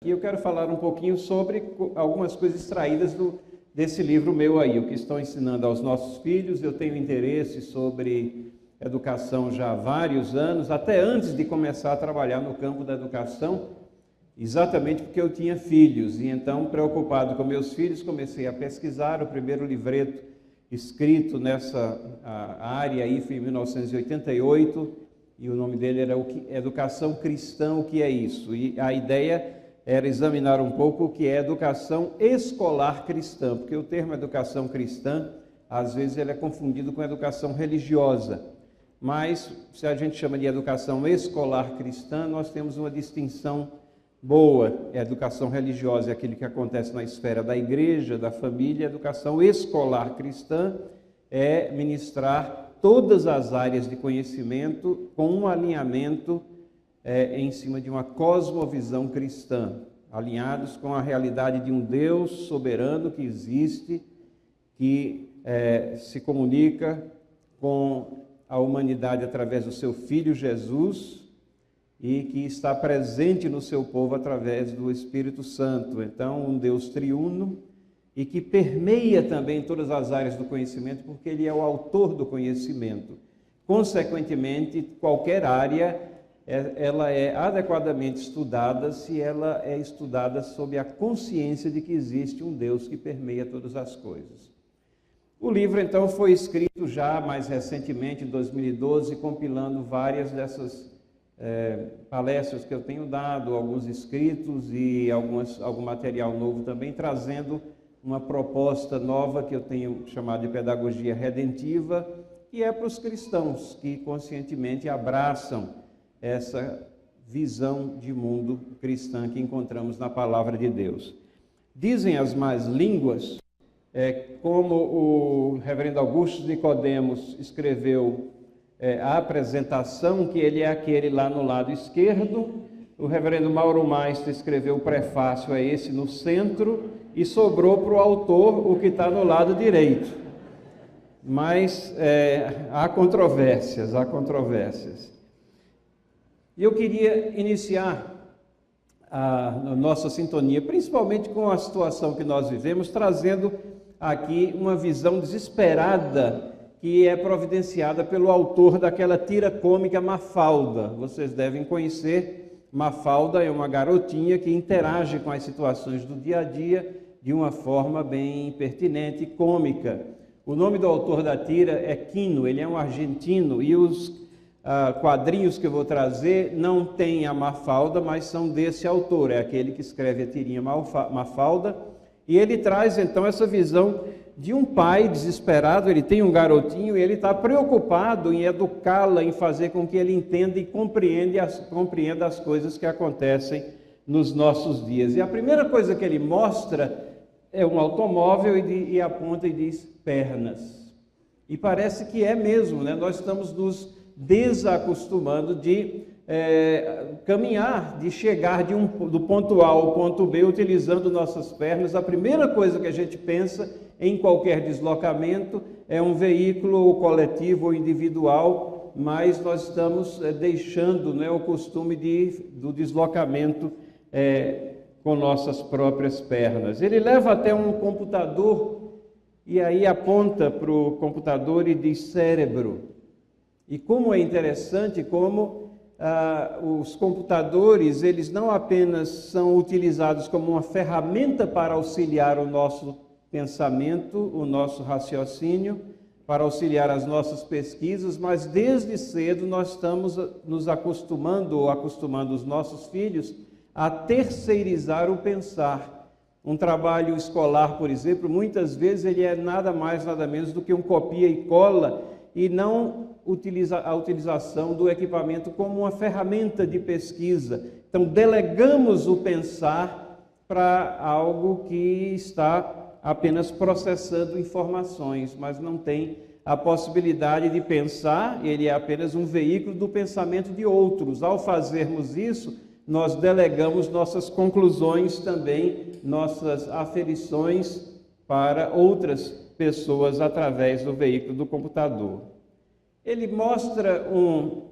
E eu quero falar um pouquinho sobre algumas coisas extraídas desse livro meu aí, o que estou ensinando aos nossos filhos. Eu tenho interesse sobre educação já há vários anos, até antes de começar a trabalhar no campo da educação, exatamente porque eu tinha filhos. E então, preocupado com meus filhos, comecei a pesquisar. O primeiro livreto escrito nessa área aí foi em 1988, e o nome dele era Educação Cristã, o que é isso? E a ideia era examinar um pouco o que é educação escolar cristã, porque o termo educação cristã, às vezes ele é confundido com educação religiosa, mas se a gente chama de educação escolar cristã, nós temos uma distinção boa. A educação religiosa é aquilo que acontece na esfera da igreja, da família. A educação escolar cristã é ministrar todas as áreas de conhecimento com um alinhamento em cima de uma cosmovisão cristã, alinhados com a realidade de um Deus soberano que existe, que se comunica com a humanidade através do seu Filho Jesus e que está presente no seu povo através do Espírito Santo. Então, um Deus triuno e que permeia também todas as áreas do conhecimento, porque Ele é o autor do conhecimento. Consequentemente, qualquer área ela é adequadamente estudada se ela é estudada sob a consciência de que existe um Deus que permeia todas as coisas. O livro, então, foi escrito já mais recentemente, em 2012, compilando várias dessas palestras que eu tenho dado, alguns escritos e algum material novo também, trazendo uma proposta nova que eu tenho chamado de pedagogia redentiva, que é para os cristãos que conscientemente abraçam essa visão de mundo cristã que encontramos na palavra de Deus. Dizem as más línguas, como o reverendo Augusto Nicodemos escreveu a apresentação, que ele é aquele lá no lado esquerdo, o reverendo Mauro Meister escreveu o prefácio a esse no centro, e sobrou para o autor o que está no lado direito. Mas há controvérsias. E eu queria iniciar a nossa sintonia, principalmente com a situação que nós vivemos, trazendo aqui uma visão desesperada que é providenciada pelo autor daquela tira cômica Mafalda. Vocês devem conhecer. Mafalda é uma garotinha que interage com as situações do dia a dia de uma forma bem pertinente e cômica. O nome do autor da tira é Quino, ele é um argentino, e os quadrinhos que eu vou trazer não têm a Mafalda, mas são desse autor, é aquele que escreve a tirinha Mafalda, e ele traz então essa visão de um pai desesperado. Ele tem um garotinho e ele está preocupado em educá-la, em fazer com que ele entenda e compreenda as coisas que acontecem nos nossos dias. E a primeira coisa que ele mostra é um automóvel e aponta e diz pernas. E parece que é mesmo, né? Nós estamos nos desacostumando de caminhar, de chegar do ponto A ao ponto B utilizando nossas pernas. A primeira coisa que a gente pensa em qualquer deslocamento é um veículo coletivo ou individual, mas nós estamos deixando, né, o costume do deslocamento com nossas próprias pernas. Ele leva até um computador e aí aponta para o computador e diz cérebro. E como é interessante como os computadores, eles não apenas são utilizados como uma ferramenta para auxiliar o nosso pensamento, o nosso raciocínio, para auxiliar as nossas pesquisas, mas desde cedo nós estamos nos acostumando os nossos filhos a terceirizar o pensar. Um trabalho escolar, por exemplo, muitas vezes ele é nada mais, nada menos do que um copia e cola, e não a utilização do equipamento como uma ferramenta de pesquisa. Então, delegamos o pensar para algo que está apenas processando informações, mas não tem a possibilidade de pensar. Ele é apenas um veículo do pensamento de outros. Ao fazermos isso, nós delegamos nossas conclusões também, nossas aferições para outras pessoas através do veículo do computador. Ele mostra um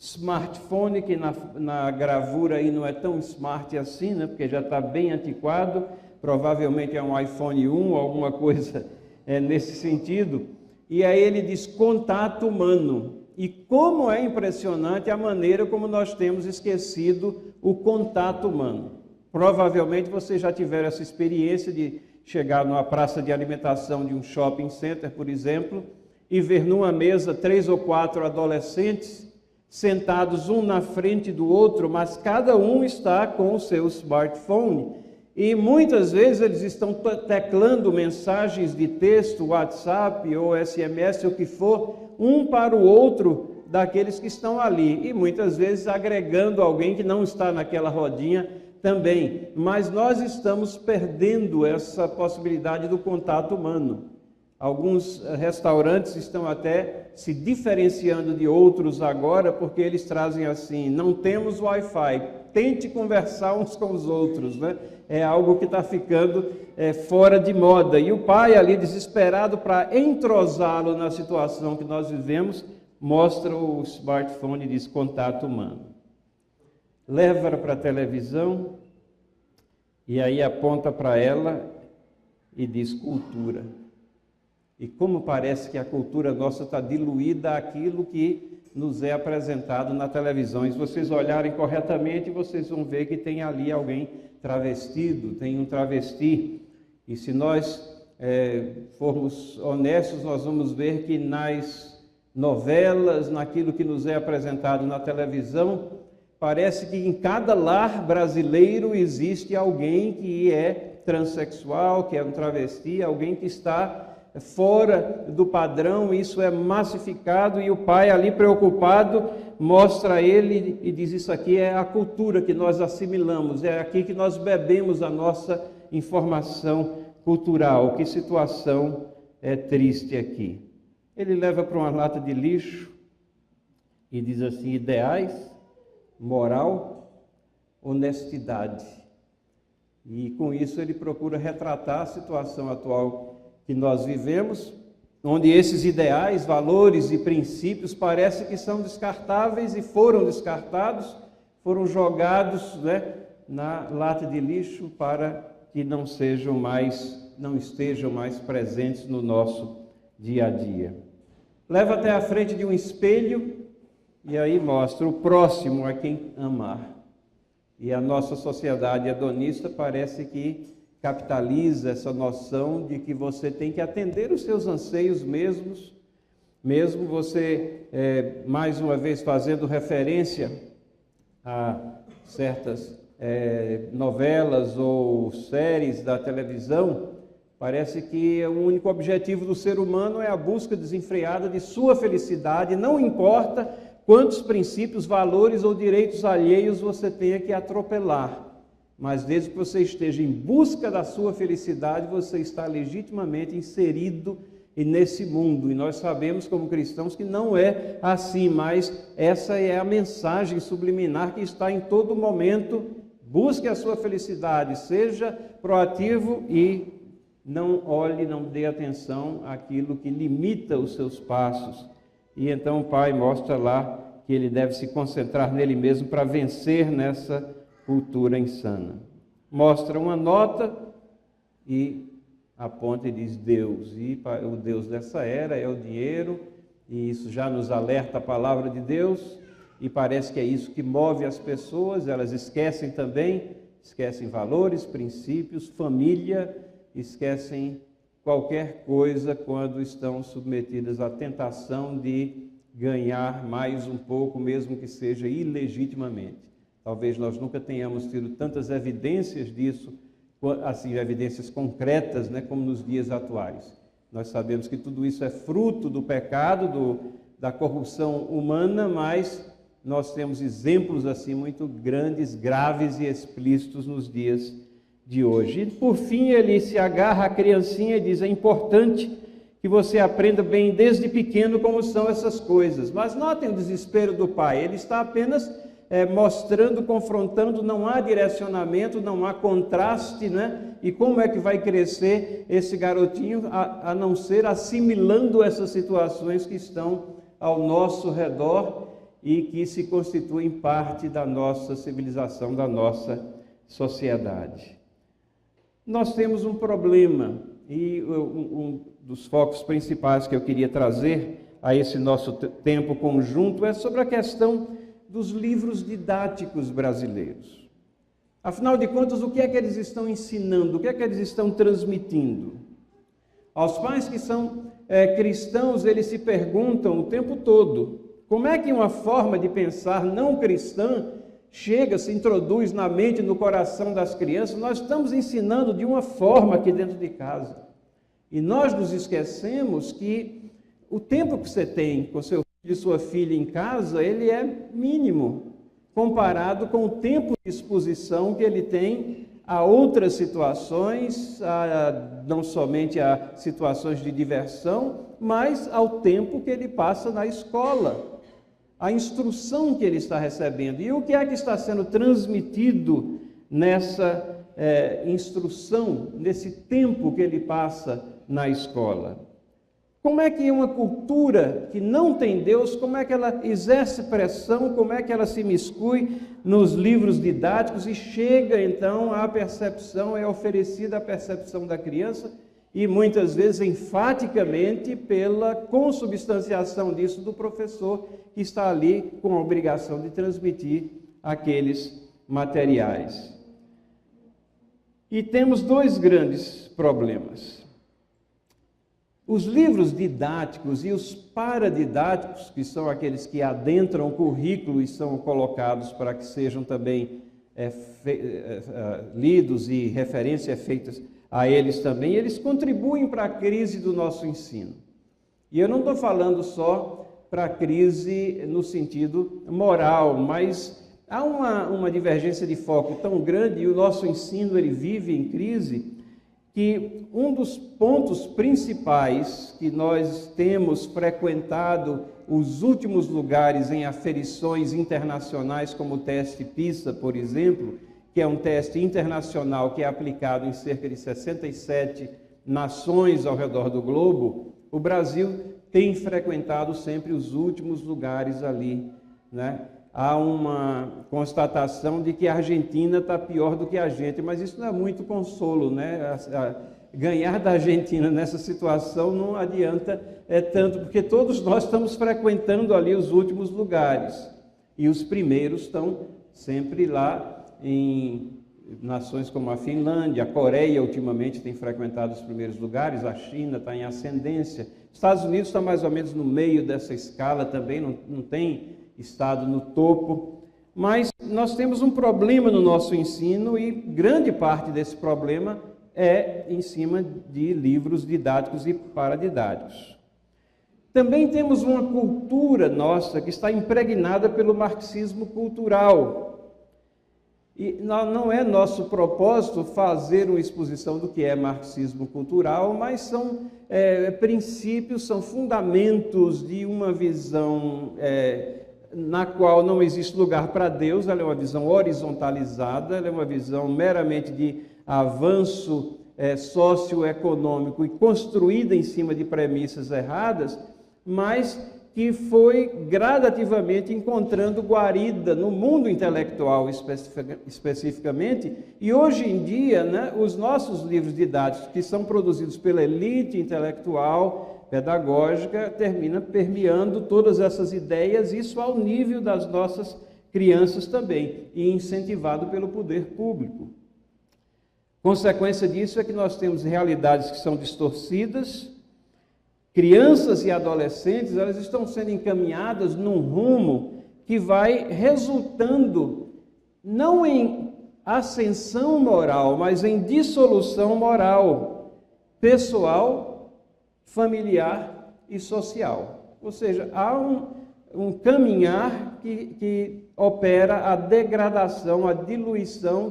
smartphone, que na gravura aí não é tão smart assim, né? Porque já está bem antiquado, provavelmente é um iPhone 1, alguma coisa nesse sentido. E aí ele diz contato humano. E como é impressionante a maneira como nós temos esquecido o contato humano. Provavelmente vocês já tiveram essa experiência de chegar numa praça de alimentação de um shopping center, por exemplo, e ver numa mesa 3 ou 4 adolescentes sentados um na frente do outro, mas cada um está com o seu smartphone. E muitas vezes eles estão teclando mensagens de texto, WhatsApp ou SMS, o que for, um para o outro daqueles que estão ali. E muitas vezes agregando alguém que não está naquela rodinha também. Mas nós estamos perdendo essa possibilidade do contato humano. Alguns restaurantes estão até se diferenciando de outros agora, porque eles trazem assim, não temos Wi-Fi, tente conversar uns com os outros, né? É algo que está ficando fora de moda. E o pai ali, desesperado para entrosá-lo na situação que nós vivemos, mostra o smartphone e diz contato humano. Leva-a para a televisão e aí aponta para ela e diz cultura. E como parece que a cultura nossa está diluída àquilo que nos é apresentado na televisão. E se vocês olharem corretamente, vocês vão ver que tem ali alguém travestido, tem um travesti. E se nós formos honestos, nós vamos ver que nas novelas, naquilo que nos é apresentado na televisão, parece que em cada lar brasileiro existe alguém que é transexual, que é um travesti, alguém que está fora do padrão. Isso é massificado e o pai ali preocupado mostra a ele e diz: isso aqui é a cultura que nós assimilamos, é aqui que nós bebemos a nossa informação cultural. Que situação triste aqui. Ele leva para uma lata de lixo e diz assim: ideais, moral, honestidade. E com isso ele procura retratar a situação atual que nós vivemos, onde esses ideais, valores e princípios parece que são descartáveis e foram descartados, foram jogados, né, na lata de lixo para que não estejam mais presentes no nosso dia a dia. Leva até a frente de um espelho e aí mostra: o próximo a quem amar. E a nossa sociedade hedonista parece que capitaliza essa noção de que você tem que atender os seus anseios mesmo você, mais uma vez fazendo referência a certas novelas ou séries da televisão, parece que o único objetivo do ser humano é a busca desenfreada de sua felicidade, não importa quantos princípios, valores ou direitos alheios você tenha que atropelar. Mas desde que você esteja em busca da sua felicidade, você está legitimamente inserido nesse mundo. E nós sabemos como cristãos que não é assim, mas essa é a mensagem subliminar que está em todo momento. Busque a sua felicidade, seja proativo e não olhe, não dê atenção àquilo que limita os seus passos. E então o pai mostra lá que ele deve se concentrar nele mesmo para vencer nessa cultura insana. Mostra uma nota e aponta e diz Deus. E o Deus dessa era é o dinheiro, e isso já nos alerta a palavra de Deus, e parece que é isso que move as pessoas. Elas esquecem valores, princípios, família, esquecem qualquer coisa quando estão submetidas à tentação de ganhar mais um pouco, mesmo que seja ilegitimamente. Talvez nós nunca tenhamos tido tantas evidências disso, assim, evidências concretas, né, como nos dias atuais. Nós sabemos que tudo isso é fruto do pecado, da corrupção humana, mas nós temos exemplos assim muito grandes, graves e explícitos nos dias de hoje. E por fim ele se agarra à criancinha e diz: é importante que você aprenda bem desde pequeno como são essas coisas. Mas notem o desespero do pai, ele está apenas mostrando, confrontando, não há direcionamento, não há contraste, né? E como é que vai crescer esse garotinho a não ser assimilando essas situações que estão ao nosso redor? e que se constituem parte da nossa civilização, da nossa sociedade. Nós temos um problema, e um dos focos principais que eu queria trazer a esse nosso tempo conjunto é sobre a questão dos livros didáticos brasileiros. Afinal de contas, o que é que eles estão ensinando? O que é que eles estão transmitindo? Aos pais que são cristãos, eles se perguntam o tempo todo: como é que uma forma de pensar não cristã chega, se introduz na mente e no coração das crianças? Nós estamos ensinando de uma forma aqui dentro de casa. E nós nos esquecemos que o tempo que você tem com seu filho e sua filha em casa, ele é mínimo, comparado com o tempo de exposição que ele tem a outras situações, não somente a situações de diversão, mas ao tempo que ele passa na escola, a instrução que ele está recebendo. E o que é que está sendo transmitido nessa instrução, nesse tempo que ele passa na escola? Como é que uma cultura que não tem Deus, como é que ela exerce pressão, como é que ela se miscui nos livros didáticos e chega então à percepção, é oferecida a percepção da criança e muitas vezes enfaticamente pela consubstanciação disso do professor que está ali com a obrigação de transmitir aqueles materiais. E temos dois grandes problemas. Os livros didáticos e os paradidáticos, que são aqueles que adentram o currículo e são colocados para que sejam também lidos e referência feita a eles também, eles contribuem para a crise do nosso ensino. E eu não estou falando só para a crise no sentido moral, mas há uma divergência de foco tão grande e o nosso ensino ele vive em crise, que um dos pontos principais que nós temos frequentado os últimos lugares em aferições internacionais, como o teste PISA, por exemplo, que é um teste internacional que é aplicado em cerca de 67 nações ao redor do globo, o Brasil tem frequentado sempre os últimos lugares ali, né? Há uma constatação de que a Argentina está pior do que a gente, mas isso não é muito consolo, né? Ganhar da Argentina nessa situação não adianta tanto, porque todos nós estamos frequentando ali os últimos lugares, e os primeiros estão sempre lá em nações como a Finlândia, a Coreia ultimamente tem frequentado os primeiros lugares, a China está em ascendência, Estados Unidos está mais ou menos no meio dessa escala também, não tem estado no topo, mas nós temos um problema no nosso ensino e grande parte desse problema é em cima de livros didáticos e paradidáticos. Também temos uma cultura nossa que está impregnada pelo marxismo cultural. E não é nosso propósito fazer uma exposição do que é marxismo cultural, mas são princípios, são fundamentos de uma visão na qual não existe lugar para Deus. Ela é uma visão horizontalizada, ela é uma visão meramente de avanço socioeconômico e construída em cima de premissas erradas, mas que foi gradativamente encontrando guarida no mundo intelectual especificamente, e hoje em dia, né, os nossos livros didáticos, que são produzidos pela elite intelectual, pedagógica, termina permeando todas essas ideias, isso ao nível das nossas crianças também, e incentivado pelo poder público. Consequência disso é que nós temos realidades que são distorcidas, crianças e adolescentes, elas estão sendo encaminhadas num rumo que vai resultando não em ascensão moral, mas em dissolução moral, pessoal, familiar e social. Ou seja, há um caminhar que opera a degradação, a diluição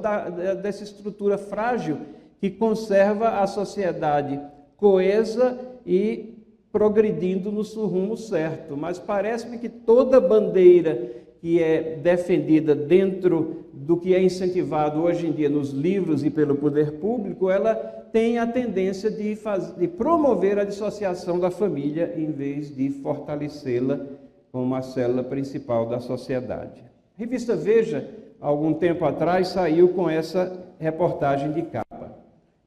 dessa estrutura frágil que conserva a sociedade coesa e progredindo no rumo certo. Mas parece-me que toda bandeira que é defendida dentro do que é incentivado hoje em dia nos livros e pelo poder público, ela tem a tendência de promover a dissociação da família em vez de fortalecê-la como a célula principal da sociedade. A revista Veja, há algum tempo atrás, saiu com essa reportagem de capa.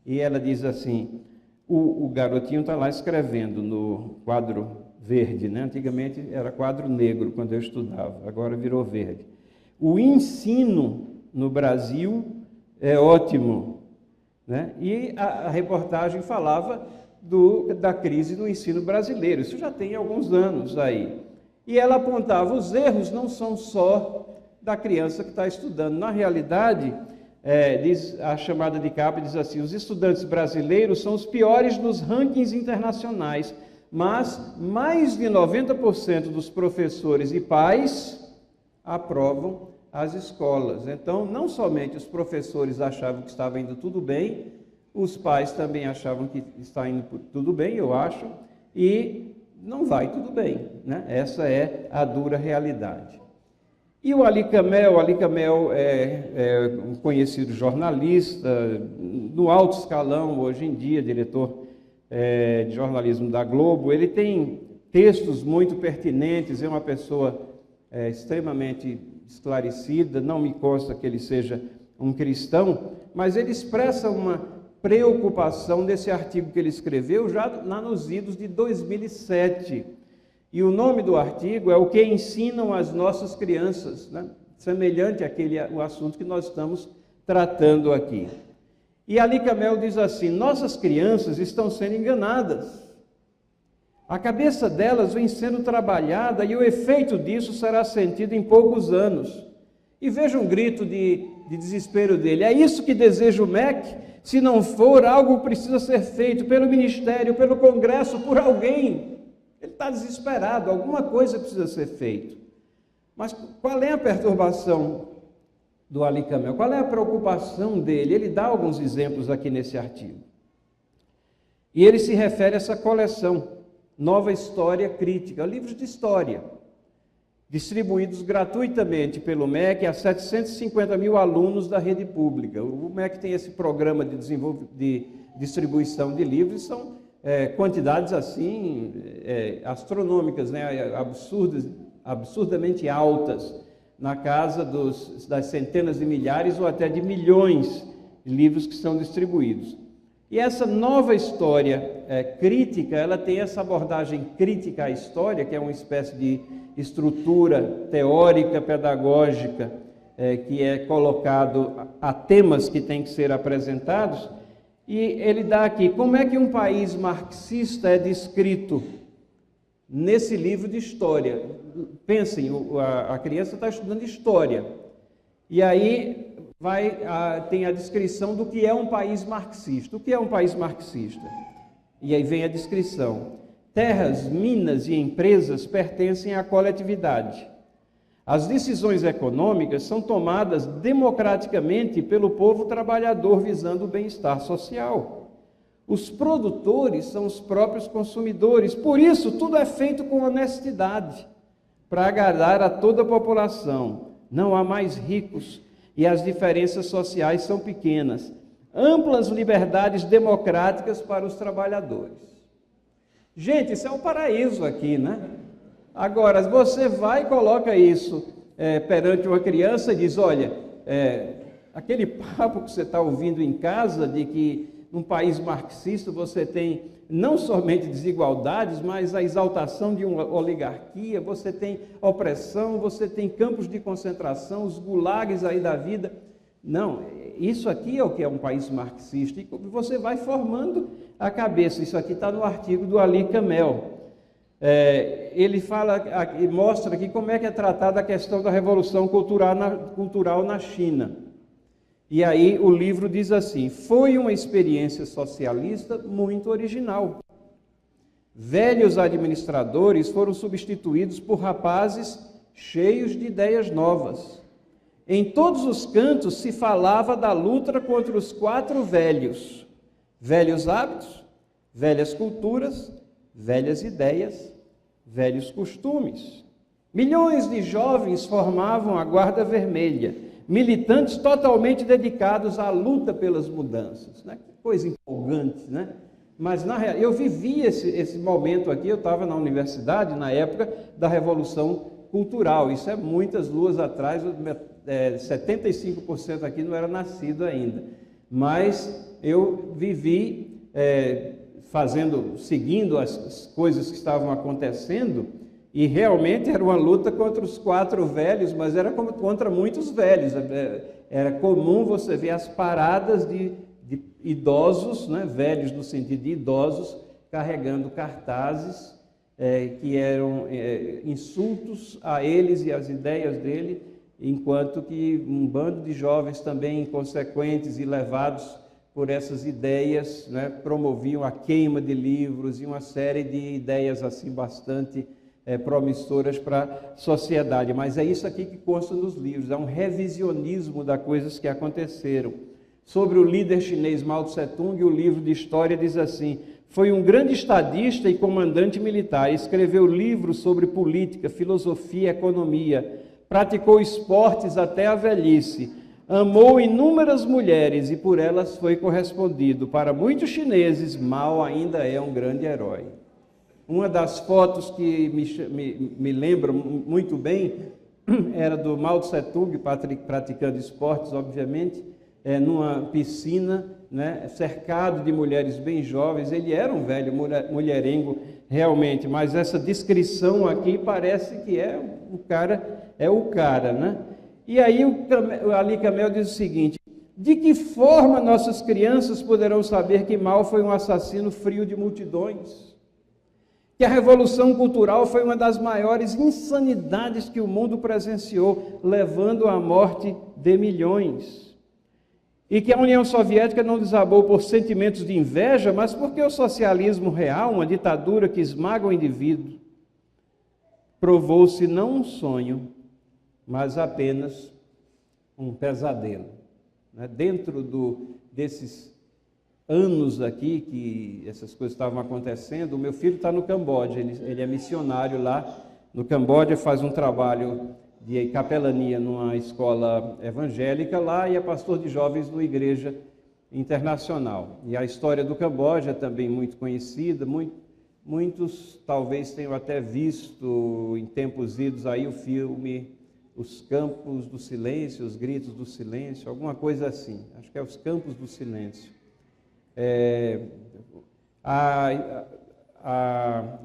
E ela diz assim, o garotinho está lá escrevendo no quadro verde, né? Antigamente era quadro negro quando eu estudava, agora virou verde. O ensino no Brasil é ótimo, né? E a reportagem falava da crise do ensino brasileiro, isso já tem alguns anos aí. E ela apontava, os erros não são só da criança que está estudando. Na realidade, diz, a chamada de capa diz assim, os estudantes brasileiros são os piores nos rankings internacionais, mas mais de 90% dos professores e pais aprovam as escolas. Então, não somente os professores achavam que estava indo tudo bem, os pais também achavam que está indo tudo bem, eu acho, e não vai tudo bem, né? Essa é a dura realidade. E o Ali Kamel é um conhecido jornalista, no alto escalão, hoje em dia, diretor de jornalismo da Globo. Ele tem textos muito pertinentes, é uma pessoa extremamente esclarecida, não me consta que ele seja um cristão, mas ele expressa uma preocupação nesse artigo que ele escreveu já lá nos idos de 2007. E o nome do artigo é O que ensinam as nossas crianças, né? Semelhante o assunto que nós estamos tratando aqui. E Ali Kamel diz assim, nossas crianças estão sendo enganadas. A cabeça delas vem sendo trabalhada e o efeito disso será sentido em poucos anos. E veja um grito de desespero dele. É isso que deseja o MEC? Se não for, algo precisa ser feito pelo Ministério, pelo Congresso, por alguém. Ele está desesperado, alguma coisa precisa ser feita. Mas qual é a perturbação do Ali Kamel? Qual é a preocupação dele? Ele dá alguns exemplos aqui nesse artigo. E ele se refere a essa coleção, Nova História Crítica, livros de história, distribuídos gratuitamente pelo MEC a 750 mil alunos da rede pública. O MEC tem esse programa de distribuição de livros, são quantidades assim astronômicas, né? Absurdamente altas, na casa das centenas de milhares ou até de milhões de livros que são distribuídos. E essa nova história crítica, ela tem essa abordagem crítica à história, que é uma espécie de estrutura teórica, pedagógica, que é colocado a temas que têm que ser apresentados. E ele dá aqui, como é que um país marxista é descrito nesse livro de história? Pensem, a criança está estudando história, e aí tem a descrição do que é um país marxista. O que é um país marxista? E aí vem a descrição. Terras, minas e empresas pertencem à coletividade. As decisões econômicas são tomadas democraticamente pelo povo trabalhador visando o bem-estar social. Os produtores são os próprios consumidores, por isso tudo é feito com honestidade, para agradar a toda a população. Não há mais ricos e as diferenças sociais são pequenas. Amplas liberdades democráticas para os trabalhadores. Gente, isso é um paraíso aqui, né? Agora, você vai e coloca isso perante uma criança e diz, olha, aquele papo que você está ouvindo em casa de que num país marxista você tem não somente desigualdades, mas a exaltação de uma oligarquia, você tem opressão, você tem campos de concentração, os gulags aí da vida. Não, isso aqui é o que é um país marxista, e você vai formando a cabeça. Isso aqui está no artigo do Ali Kamel. Ele mostra aqui como é que é tratada a questão da revolução cultural na China. E aí o livro diz assim, foi uma experiência socialista muito original. Velhos administradores foram substituídos por rapazes cheios de ideias novas. Em todos os cantos se falava da luta contra os 4 velhos. Velhos hábitos, velhas culturas, velhas ideias, velhos costumes. Milhões de jovens formavam a Guarda Vermelha, militantes totalmente dedicados à luta pelas mudanças. Né? Que coisa empolgante, né? Mas eu vivi esse momento aqui, eu estava na universidade na época da Revolução Cultural, isso é muitas luas atrás, 75% aqui não era nascido ainda, mas eu vivi seguindo as coisas que estavam acontecendo, e realmente era uma luta contra os 4 velhos, mas era contra muitos velhos. Era comum você ver as paradas de idosos, né, velhos no sentido de idosos, carregando cartazes que eram insultos a eles e às ideias dele, enquanto que um bando de jovens também inconsequentes e levados por essas ideias, né, promoviam a queima de livros e uma série de ideias assim bastante promissoras para a sociedade. Mas é isso aqui que consta nos livros, é um revisionismo das coisas que aconteceram. Sobre o líder chinês Mao Tse-tung, o livro de história diz assim: foi um grande estadista e comandante militar, escreveu livros sobre política, filosofia e economia, praticou esportes até a velhice, amou inúmeras mulheres e por elas foi correspondido. Para muitos chineses, Mao ainda é um grande herói. Uma das fotos que me lembra muito bem era do Mao Tse-tung praticando esportes, obviamente, numa piscina, né, cercado de mulheres bem jovens. Ele era um velho mulherengo realmente, mas essa descrição aqui parece que o cara, né? E aí o Ali Kamel diz o seguinte: de que forma nossas crianças poderão saber que Mao foi um assassino frio de multidões? Que a Revolução Cultural foi uma das maiores insanidades que o mundo presenciou, levando à morte de milhões. E que a União Soviética não desabou por sentimentos de inveja, mas porque o socialismo real, uma ditadura que esmaga o indivíduo, provou-se não um sonho, mas apenas um pesadelo. Dentro desses anos aqui que essas coisas estavam acontecendo, o meu filho está no Camboja, ele é missionário lá no Camboja, faz um trabalho de capelania numa escola evangélica lá e é pastor de jovens numa igreja internacional. E a história do Camboja é também muito conhecida, muitos talvez tenham até visto em tempos idos aí o filme Os Campos do Silêncio, Os Gritos do Silêncio, alguma coisa assim, acho que é Os Campos do Silêncio. A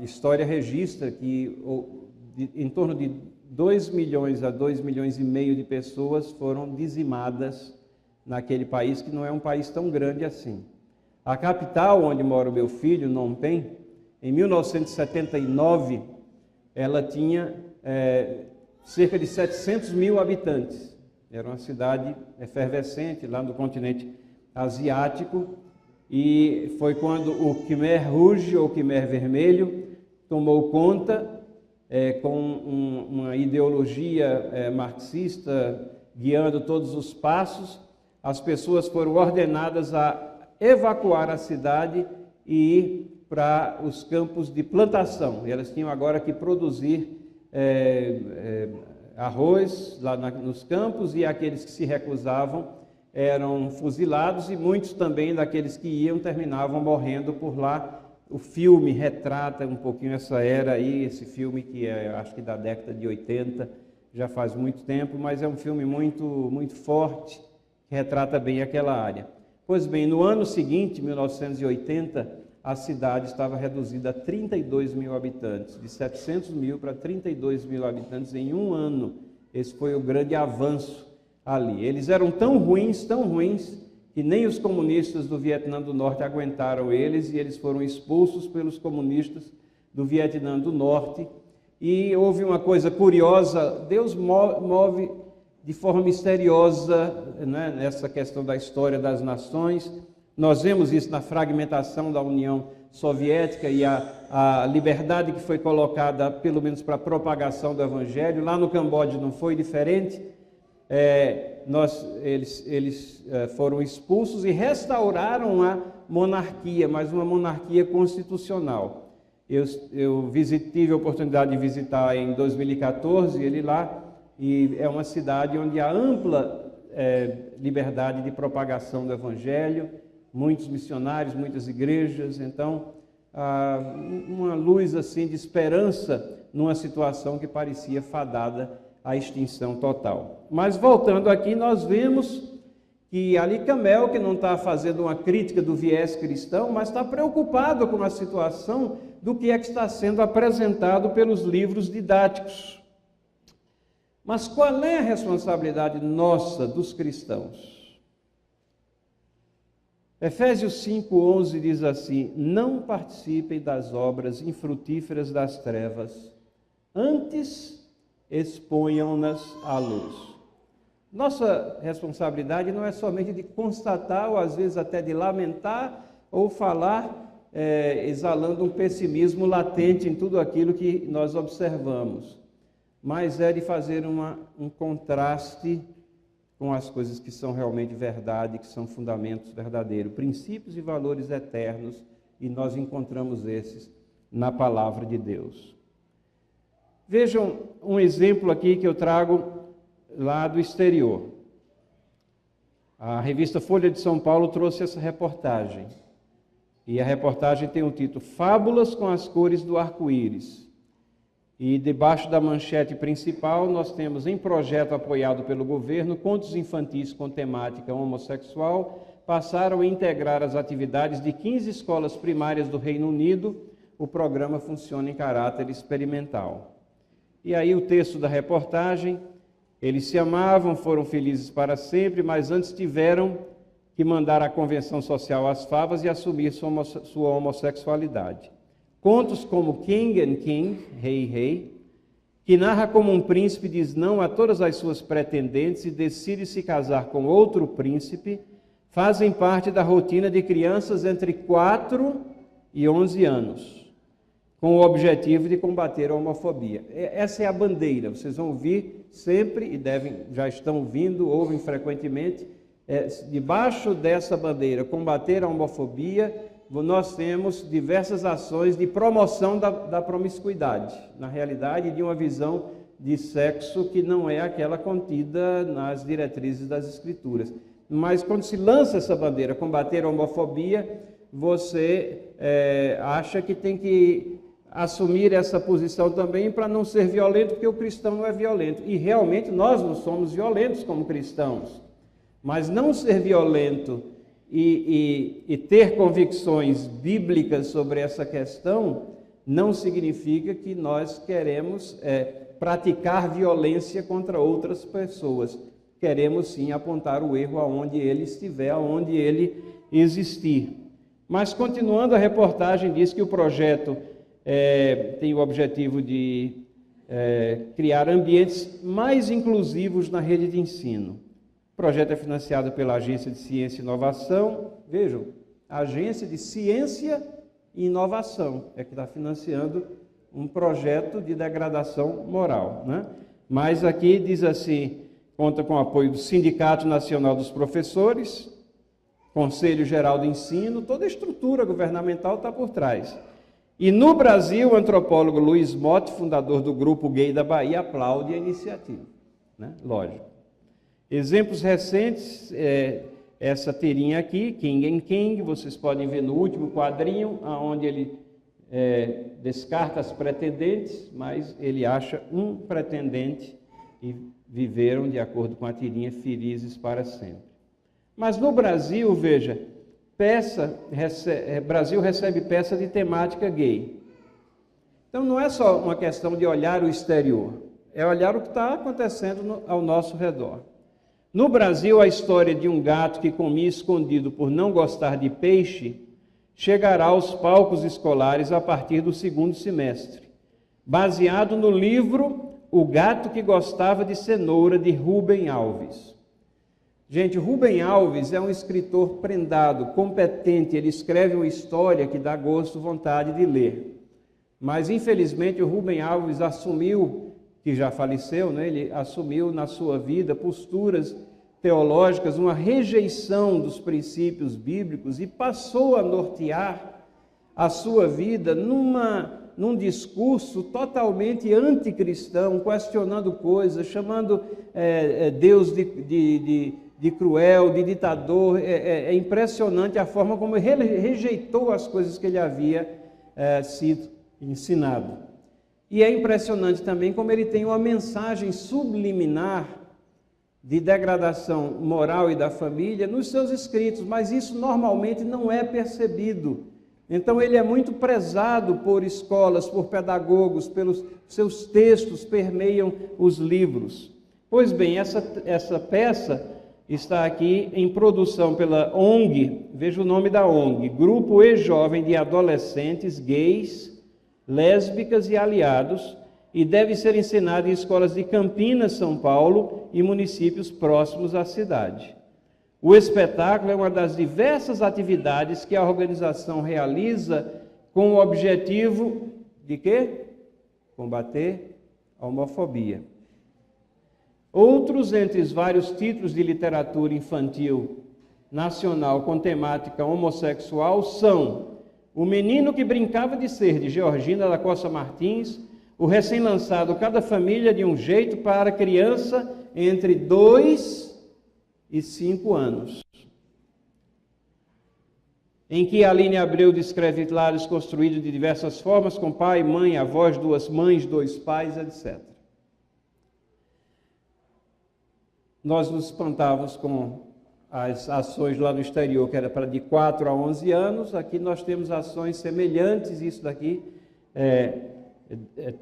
história registra que em torno de 2 milhões a 2 milhões e meio de pessoas foram dizimadas naquele país, que não é um país tão grande assim. A capital, onde mora o meu filho, Phnom Penh, em 1979, ela tinha cerca de 700 mil habitantes. Era uma cidade efervescente lá no continente asiático, e foi quando o Khmer Rouge, ou Khmer Vermelho, tomou conta com uma ideologia marxista guiando todos os passos. As pessoas foram ordenadas a evacuar a cidade e ir para os campos de plantação. E elas tinham agora que produzir arroz lá nos campos, e aqueles que se recusavam eram fuzilados, e muitos também daqueles que iam terminavam morrendo por lá. O filme retrata um pouquinho essa era aí, esse filme que acho que da década de 80, já faz muito tempo, mas é um filme muito, muito forte, que retrata bem aquela área. Pois bem, no ano seguinte, 1980, a cidade estava reduzida a 32 mil habitantes, de 700 mil para 32 mil habitantes em um ano. Esse foi o grande avanço ali. Eles eram tão ruins, que nem os comunistas do Vietnã do Norte aguentaram eles, e eles foram expulsos pelos comunistas do Vietnã do Norte. E houve uma coisa curiosa: Deus move de forma misteriosa, né, nessa questão da história das nações. Nós vemos isso na fragmentação da União Soviética e a liberdade que foi colocada, pelo menos para a propagação do Evangelho. Lá no Camboja não foi diferente. Eles foram expulsos e restauraram a monarquia, mas uma monarquia constitucional. Eu tive a oportunidade de visitar em 2014 ele lá, e é uma cidade onde há ampla liberdade de propagação do Evangelho, muitos missionários, muitas igrejas. Então, uma luz assim de esperança numa situação que parecia fadada à extinção total. Mas voltando aqui, nós vemos que Ali Camel, que não está fazendo uma crítica do viés cristão, mas está preocupado com a situação do que é que está sendo apresentado pelos livros didáticos. Mas qual é a responsabilidade nossa, dos cristãos? Efésios 5:11 diz assim: não participem das obras infrutíferas das trevas, antes exponham-nas à luz. Nossa responsabilidade não é somente de constatar, ou às vezes até de lamentar, ou falar exalando um pessimismo latente em tudo aquilo que nós observamos, mas é de fazer um contraste com as coisas que são realmente verdade, que são fundamentos verdadeiros, princípios e valores eternos, e nós encontramos esses na palavra de Deus. Vejam um exemplo aqui que eu trago lá do exterior. A revista Folha de São Paulo trouxe essa reportagem. E a reportagem tem o título Fábulas com as cores do arco-íris. E debaixo da manchete principal nós temos: em projeto apoiado pelo governo, contos infantis com temática homossexual passaram a integrar as atividades de 15 escolas primárias do Reino Unido. O programa funciona em caráter experimental. E aí o texto da reportagem: eles se amavam, foram felizes para sempre, mas antes tiveram que mandar à convenção social as favas e assumir sua homossexualidade. Contos como King and King, Rei, Rei, que narra como um príncipe diz não a todas as suas pretendentes e decide se casar com outro príncipe, fazem parte da rotina de crianças entre 4 e 11 anos, com o objetivo de combater a homofobia. Essa é a bandeira, vocês vão ouvir sempre, e já estão ouvindo, ouvem frequentemente, debaixo dessa bandeira, combater a homofobia, nós temos diversas ações de promoção da promiscuidade, na realidade de uma visão de sexo que não é aquela contida nas diretrizes das Escrituras. Mas quando se lança essa bandeira, combater a homofobia, você acha que tem que assumir essa posição também para não ser violento, porque o cristão não é violento. E realmente nós não somos violentos como cristãos. Mas não ser violento e ter convicções bíblicas sobre essa questão não significa que nós queremos praticar violência contra outras pessoas. Queremos sim apontar o erro aonde ele estiver, aonde ele existir. Mas continuando, a reportagem diz que o projeto tem o objetivo de criar ambientes mais inclusivos na rede de ensino. O projeto é financiado pela Agência de Ciência e Inovação. Vejam, a Agência de Ciência e Inovação é que está financiando um projeto de degradação moral, né? Mas aqui diz assim, conta com o apoio do Sindicato Nacional dos Professores, Conselho Geral do Ensino, toda a estrutura governamental está por trás. E no Brasil, o antropólogo Luiz Motti, fundador do Grupo Gay da Bahia, aplaude a iniciativa, né? Lógico. Exemplos recentes, essa tirinha aqui, King and King, vocês podem ver no último quadrinho, onde ele descarta as pretendentes, mas ele acha um pretendente e viveram, de acordo com a tirinha, felizes para sempre. Mas no Brasil, veja, Brasil recebe peça de temática gay. Então não é só uma questão de olhar o exterior, é olhar o que está acontecendo ao nosso redor. No Brasil, a história de um gato que comia escondido por não gostar de peixe chegará aos palcos escolares a partir do 2º semestre, baseado no livro O Gato que Gostava de Cenoura, de Rubem Alves. Gente, Rubem Alves é um escritor prendado, competente, ele escreve uma história que dá gosto, vontade de ler. Mas, infelizmente, o Rubem Alves assumiu, que já faleceu, né? Ele assumiu na sua vida posturas teológicas, uma rejeição dos princípios bíblicos e passou a nortear a sua vida num discurso totalmente anticristão, questionando coisas, chamando Deus de de cruel, de ditador. É impressionante a forma como ele rejeitou as coisas que ele havia sido ensinado. E é impressionante também como ele tem uma mensagem subliminar de degradação moral e da família nos seus escritos, mas isso normalmente não é percebido. Então ele é muito prezado por escolas, por pedagogos, pelos seus textos permeiam os livros. Pois bem, essa peça está aqui em produção pela ONG, veja o nome da ONG, Grupo E-Jovem de Adolescentes Gays, Lésbicas e Aliados, e deve ser ensinado em escolas de Campinas, São Paulo e municípios próximos à cidade. O espetáculo é uma das diversas atividades que a organização realiza com o objetivo de quê? Combater a homofobia. Outros entre os vários títulos de literatura infantil nacional com temática homossexual são O Menino que Brincava de Ser, de Georgina da Costa Martins, o recém-lançado Cada Família de um Jeito para criança entre 2 e 5 anos, em que Aline Abreu descreve lares construídos de diversas formas, com pai, mãe, avós, 2 mães, 2 pais, etc. Nós nos espantávamos com as ações lá no exterior, que era para de 4 a 11 anos, aqui nós temos ações semelhantes, isso daqui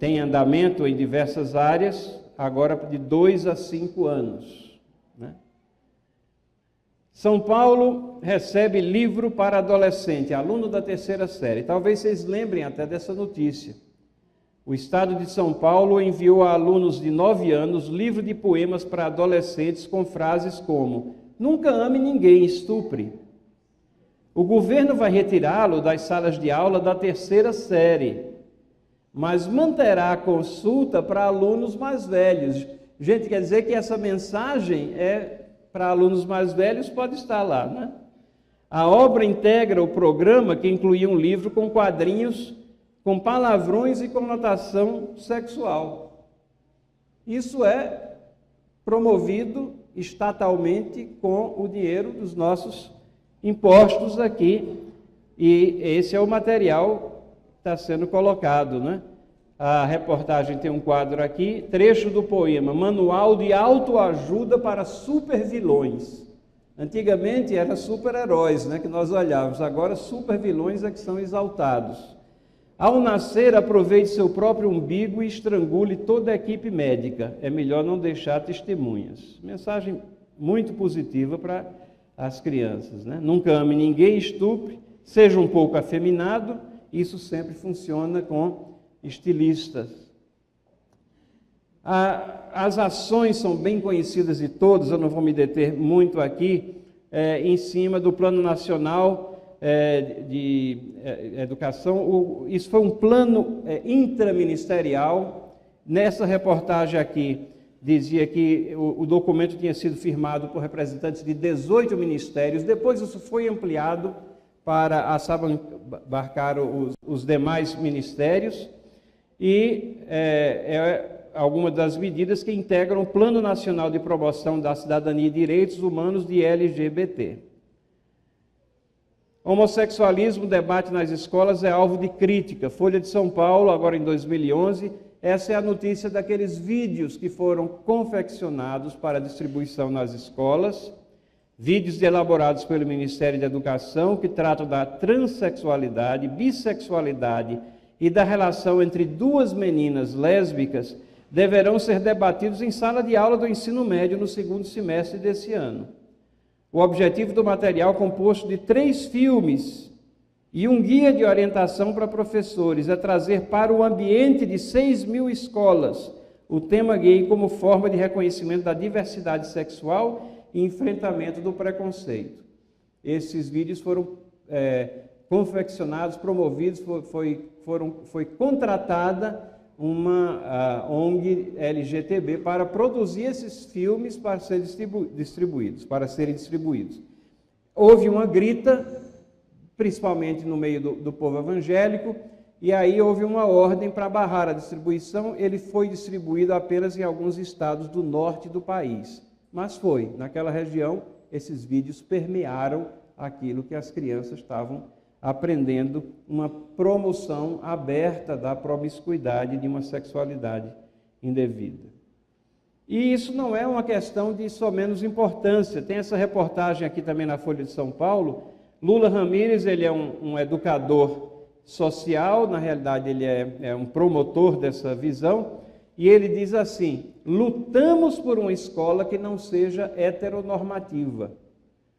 tem andamento em diversas áreas, agora de 2 a 5 anos. Né? São Paulo recebe livro para adolescente, aluno da 3ª série. Talvez vocês lembrem até dessa notícia. O Estado de São Paulo enviou a alunos de 9 anos livro de poemas para adolescentes com frases como: nunca ame ninguém, estupre. O governo vai retirá-lo das salas de aula da 3ª série, mas manterá a consulta para alunos mais velhos. Gente, quer dizer que essa mensagem para alunos mais velhos, pode estar lá, né? A obra integra o programa, que incluía um livro com quadrinhos com palavrões e conotação sexual. Isso é promovido estatalmente com o dinheiro dos nossos impostos aqui, e esse é o material que está sendo colocado, né? A reportagem tem um quadro aqui, trecho do poema, Manual de Autoajuda para Supervilões. Antigamente era super-heróis, né, que nós olhávamos, agora supervilões é que são exaltados. Ao nascer, aproveite seu próprio umbigo e estrangule toda a equipe médica. É melhor não deixar testemunhas. Mensagem muito positiva para as crianças, né? Nunca ame ninguém, estupre, seja um pouco afeminado. Isso sempre funciona com estilistas. As ações são bem conhecidas de todos, eu não vou me deter muito aqui, em cima do Plano Nacional de Educação. Isso foi um plano intraministerial. Nessa reportagem aqui, dizia que o documento tinha sido firmado por representantes de 18 ministérios, depois isso foi ampliado para abarcar os demais ministérios, e algumas das medidas que integram o Plano Nacional de Promoção da Cidadania e Direitos Humanos de LGBT. Homossexualismo, debate nas escolas é alvo de crítica. Folha de São Paulo, agora em 2011, essa é a notícia daqueles vídeos que foram confeccionados para distribuição nas escolas, vídeos elaborados pelo Ministério da Educação que tratam da transexualidade, bissexualidade e da relação entre 2 meninas lésbicas, deverão ser debatidos em sala de aula do ensino médio no 2º semestre desse ano. O objetivo do material, composto de 3 filmes e um guia de orientação para professores, é trazer para o ambiente de 6.000 escolas o tema gay como forma de reconhecimento da diversidade sexual e enfrentamento do preconceito. Esses vídeos foram confeccionados, promovidos, foi contratada uma ONG LGTB para produzir esses filmes para serem distribuídos. Houve uma grita, principalmente no meio do povo evangélico, e aí houve uma ordem para barrar a distribuição. Ele foi distribuído apenas em alguns estados do norte do país, mas naquela região esses vídeos permearam aquilo que as crianças estavam aprendendo, uma promoção aberta da promiscuidade, de uma sexualidade indevida. E isso não é uma questão de só menos importância. Tem essa reportagem aqui também na Folha de São Paulo. Lula Ramírez, ele é um educador social, na realidade ele é um promotor dessa visão, e ele diz assim: lutamos por uma escola que não seja heteronormativa.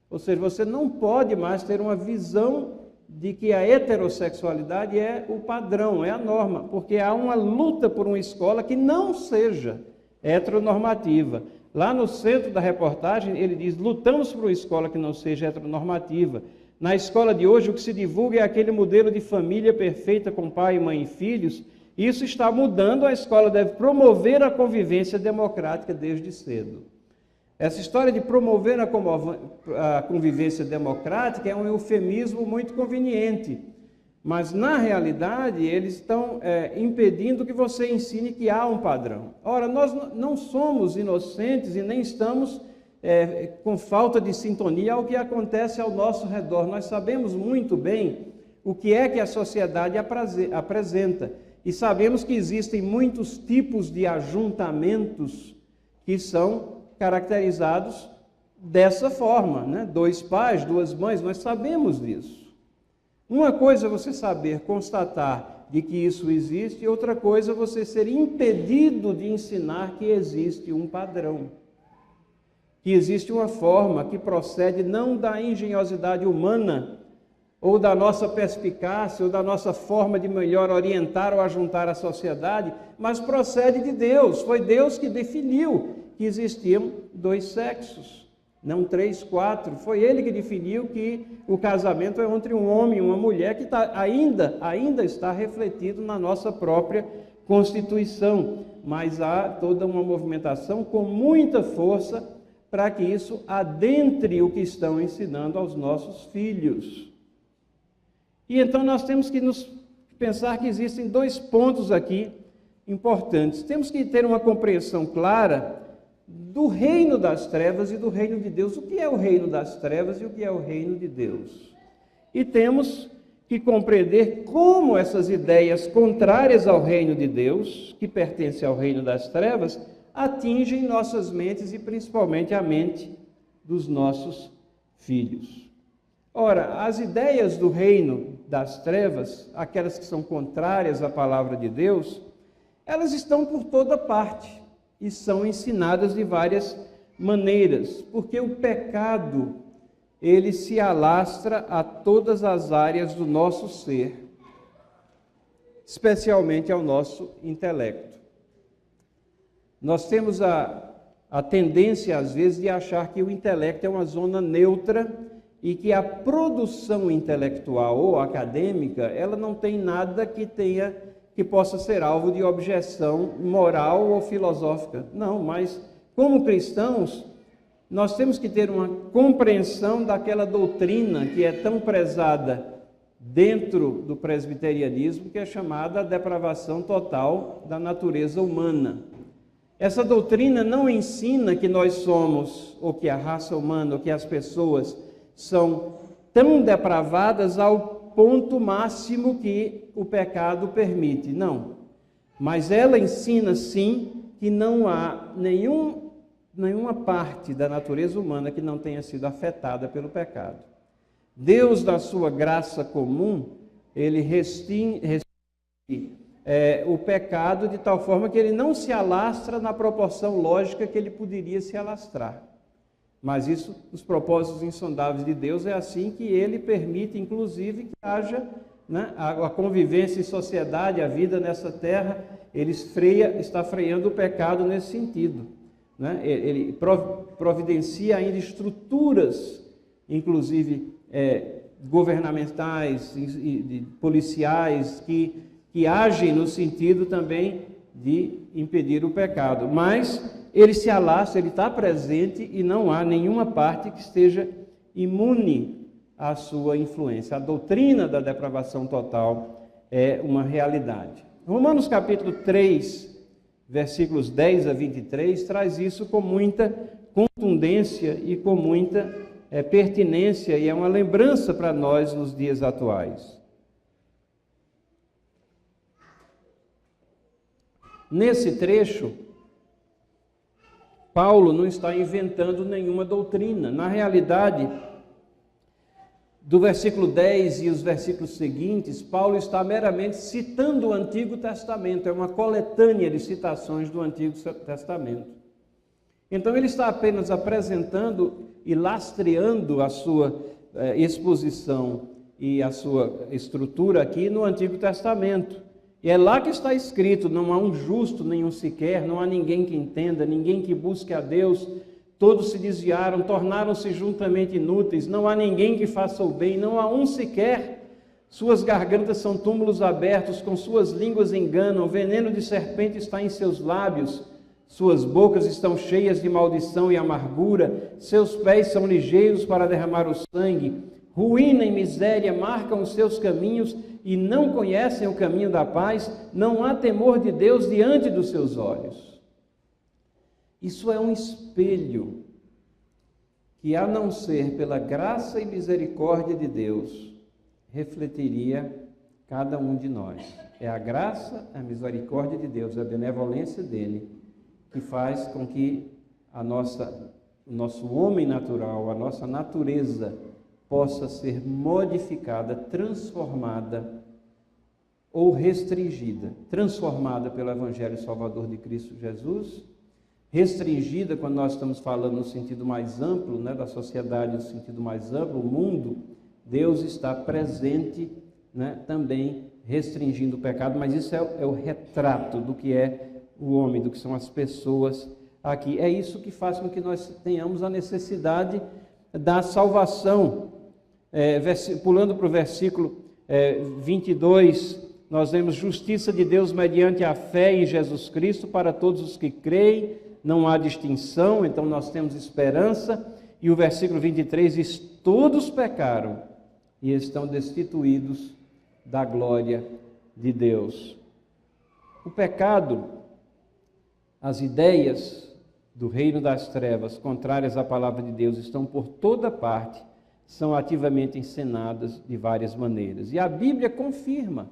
Ou seja, você não pode mais ter uma visão de que a heterossexualidade é o padrão, é a norma, porque há uma luta por uma escola que não seja heteronormativa. Lá no centro da reportagem, ele diz: lutamos por uma escola que não seja heteronormativa. Na escola de hoje, o que se divulga é aquele modelo de família perfeita com pai, mãe e filhos. Isso está mudando, a escola deve promover a convivência democrática desde cedo. Essa história de promover a convivência democrática é um eufemismo muito conveniente, mas na realidade eles estão impedindo que você ensine que há um padrão. Ora, nós não somos inocentes e nem estamos com falta de sintonia ao que acontece ao nosso redor. Nós sabemos muito bem o que é que a sociedade apresenta e sabemos que existem muitos tipos de ajuntamentos que são caracterizados dessa forma, né? 2 pais, 2 mães, nós sabemos disso. Uma coisa é você saber, constatar de que isso existe, e outra coisa é você ser impedido de ensinar que existe um padrão, que existe uma forma que procede não da engenhosidade humana, ou da nossa perspicácia, ou da nossa forma de melhor orientar ou ajuntar a sociedade, mas procede de Deus. Foi Deus que definiu que existiam 2 sexos, não 3, 4. Foi Ele que definiu que o casamento é entre um homem e uma mulher, que ainda está refletido na nossa própria Constituição. Mas há toda uma movimentação com muita força para que isso adentre o que estão ensinando aos nossos filhos. E então nós temos que nos pensar que existem 2 pontos aqui importantes. Temos que ter uma compreensão clara do reino das trevas e do reino de Deus. O que é o reino das trevas e o que é o reino de Deus? E temos que compreender como essas ideias contrárias ao reino de Deus, que pertencem ao reino das trevas, atingem nossas mentes e principalmente a mente dos nossos filhos. Ora, as ideias do reino das trevas, aquelas que são contrárias à palavra de Deus, elas estão por toda parte e são ensinadas de várias maneiras, porque o pecado, ele se alastra a todas as áreas do nosso ser, especialmente ao nosso intelecto. Nós temos a tendência, às vezes, de achar que o intelecto é uma zona neutra e que a produção intelectual ou acadêmica, ela não tem nada que possa ser alvo de objeção moral ou filosófica. Não, mas como cristãos, nós temos que ter uma compreensão daquela doutrina que é tão prezada dentro do presbiterianismo, que é chamada a depravação total da natureza humana. Essa doutrina não ensina que nós somos, ou que a raça humana, ou que as pessoas são tão depravadas ao ponto máximo que o pecado permite. Não. Mas ela ensina, sim, que não há nenhuma parte da natureza humana que não tenha sido afetada pelo pecado. Deus, na sua graça comum, ele restringe o pecado de tal forma que ele não se alastra na proporção lógica que ele poderia se alastrar. Mas isso, os propósitos insondáveis de Deus, é assim que ele permite, inclusive, que haja, né, a convivência em sociedade, a vida nessa terra. Ele está freando o pecado nesse sentido, né? Ele providencia ainda estruturas, inclusive governamentais e policiais, que agem no sentido também de impedir o pecado. Mas ele se alastra, ele está presente e não há nenhuma parte que esteja imune à sua influência. A doutrina da depravação total é uma realidade. Romanos capítulo 3, versículos 10 a 23, traz isso com muita contundência e com muita pertinência, e é uma lembrança para nós nos dias atuais. Nesse trecho, Paulo não está inventando nenhuma doutrina. Na realidade, do versículo 10 e os versículos seguintes, Paulo está meramente citando o Antigo Testamento, é uma coletânea de citações do Antigo Testamento. Então ele está apenas apresentando e lastreando a sua exposição e a sua estrutura aqui no Antigo Testamento. E é lá que está escrito: não há um justo, nenhum sequer, não há ninguém que entenda, ninguém que busque a Deus. Todos se desviaram, tornaram-se juntamente inúteis, não há ninguém que faça o bem, não há um sequer. Suas gargantas são túmulos abertos, com suas línguas enganam, o veneno de serpente está em seus lábios, suas bocas estão cheias de maldição e amargura, seus pés são ligeiros para derramar o sangue, ruína e miséria marcam os seus caminhos e não conhecem o caminho da paz, não há temor de Deus diante dos seus olhos. Isso é um espelho que, a não ser pela graça e misericórdia de Deus, refletiria cada um de nós. É a graça, a misericórdia de Deus, a benevolência dele, que faz com que o nosso homem natural, a nossa natureza, possa ser modificada, transformada ou restringida. Transformada pelo Evangelho Salvador de Cristo Jesus, restringida quando nós estamos falando no sentido mais amplo, da sociedade no sentido mais amplo, o mundo. Deus está presente, também restringindo o pecado, mas isso é o retrato do que é o homem, do que são as pessoas aqui. É isso que faz com que nós tenhamos a necessidade da salvação. Pulando para o versículo 22, nós vemos: justiça de Deus mediante a fé em Jesus Cristo para todos os que creem, não há distinção, então nós temos esperança. E o versículo 23 diz: todos pecaram e estão destituídos da glória de Deus. O pecado, as ideias do reino das trevas, contrárias à palavra de Deus, estão por toda parte, são ativamente ensinadas de várias maneiras. E a Bíblia confirma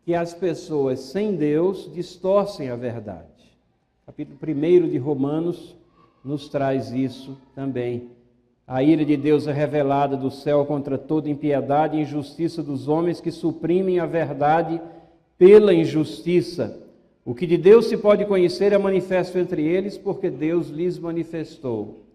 que as pessoas sem Deus distorcem a verdade. Capítulo 1 de Romanos nos traz isso também. A ira de Deus é revelada do céu contra toda impiedade e injustiça dos homens que suprimem a verdade pela injustiça. O que de Deus se pode conhecer é manifesto entre eles, porque Deus lhes manifestou.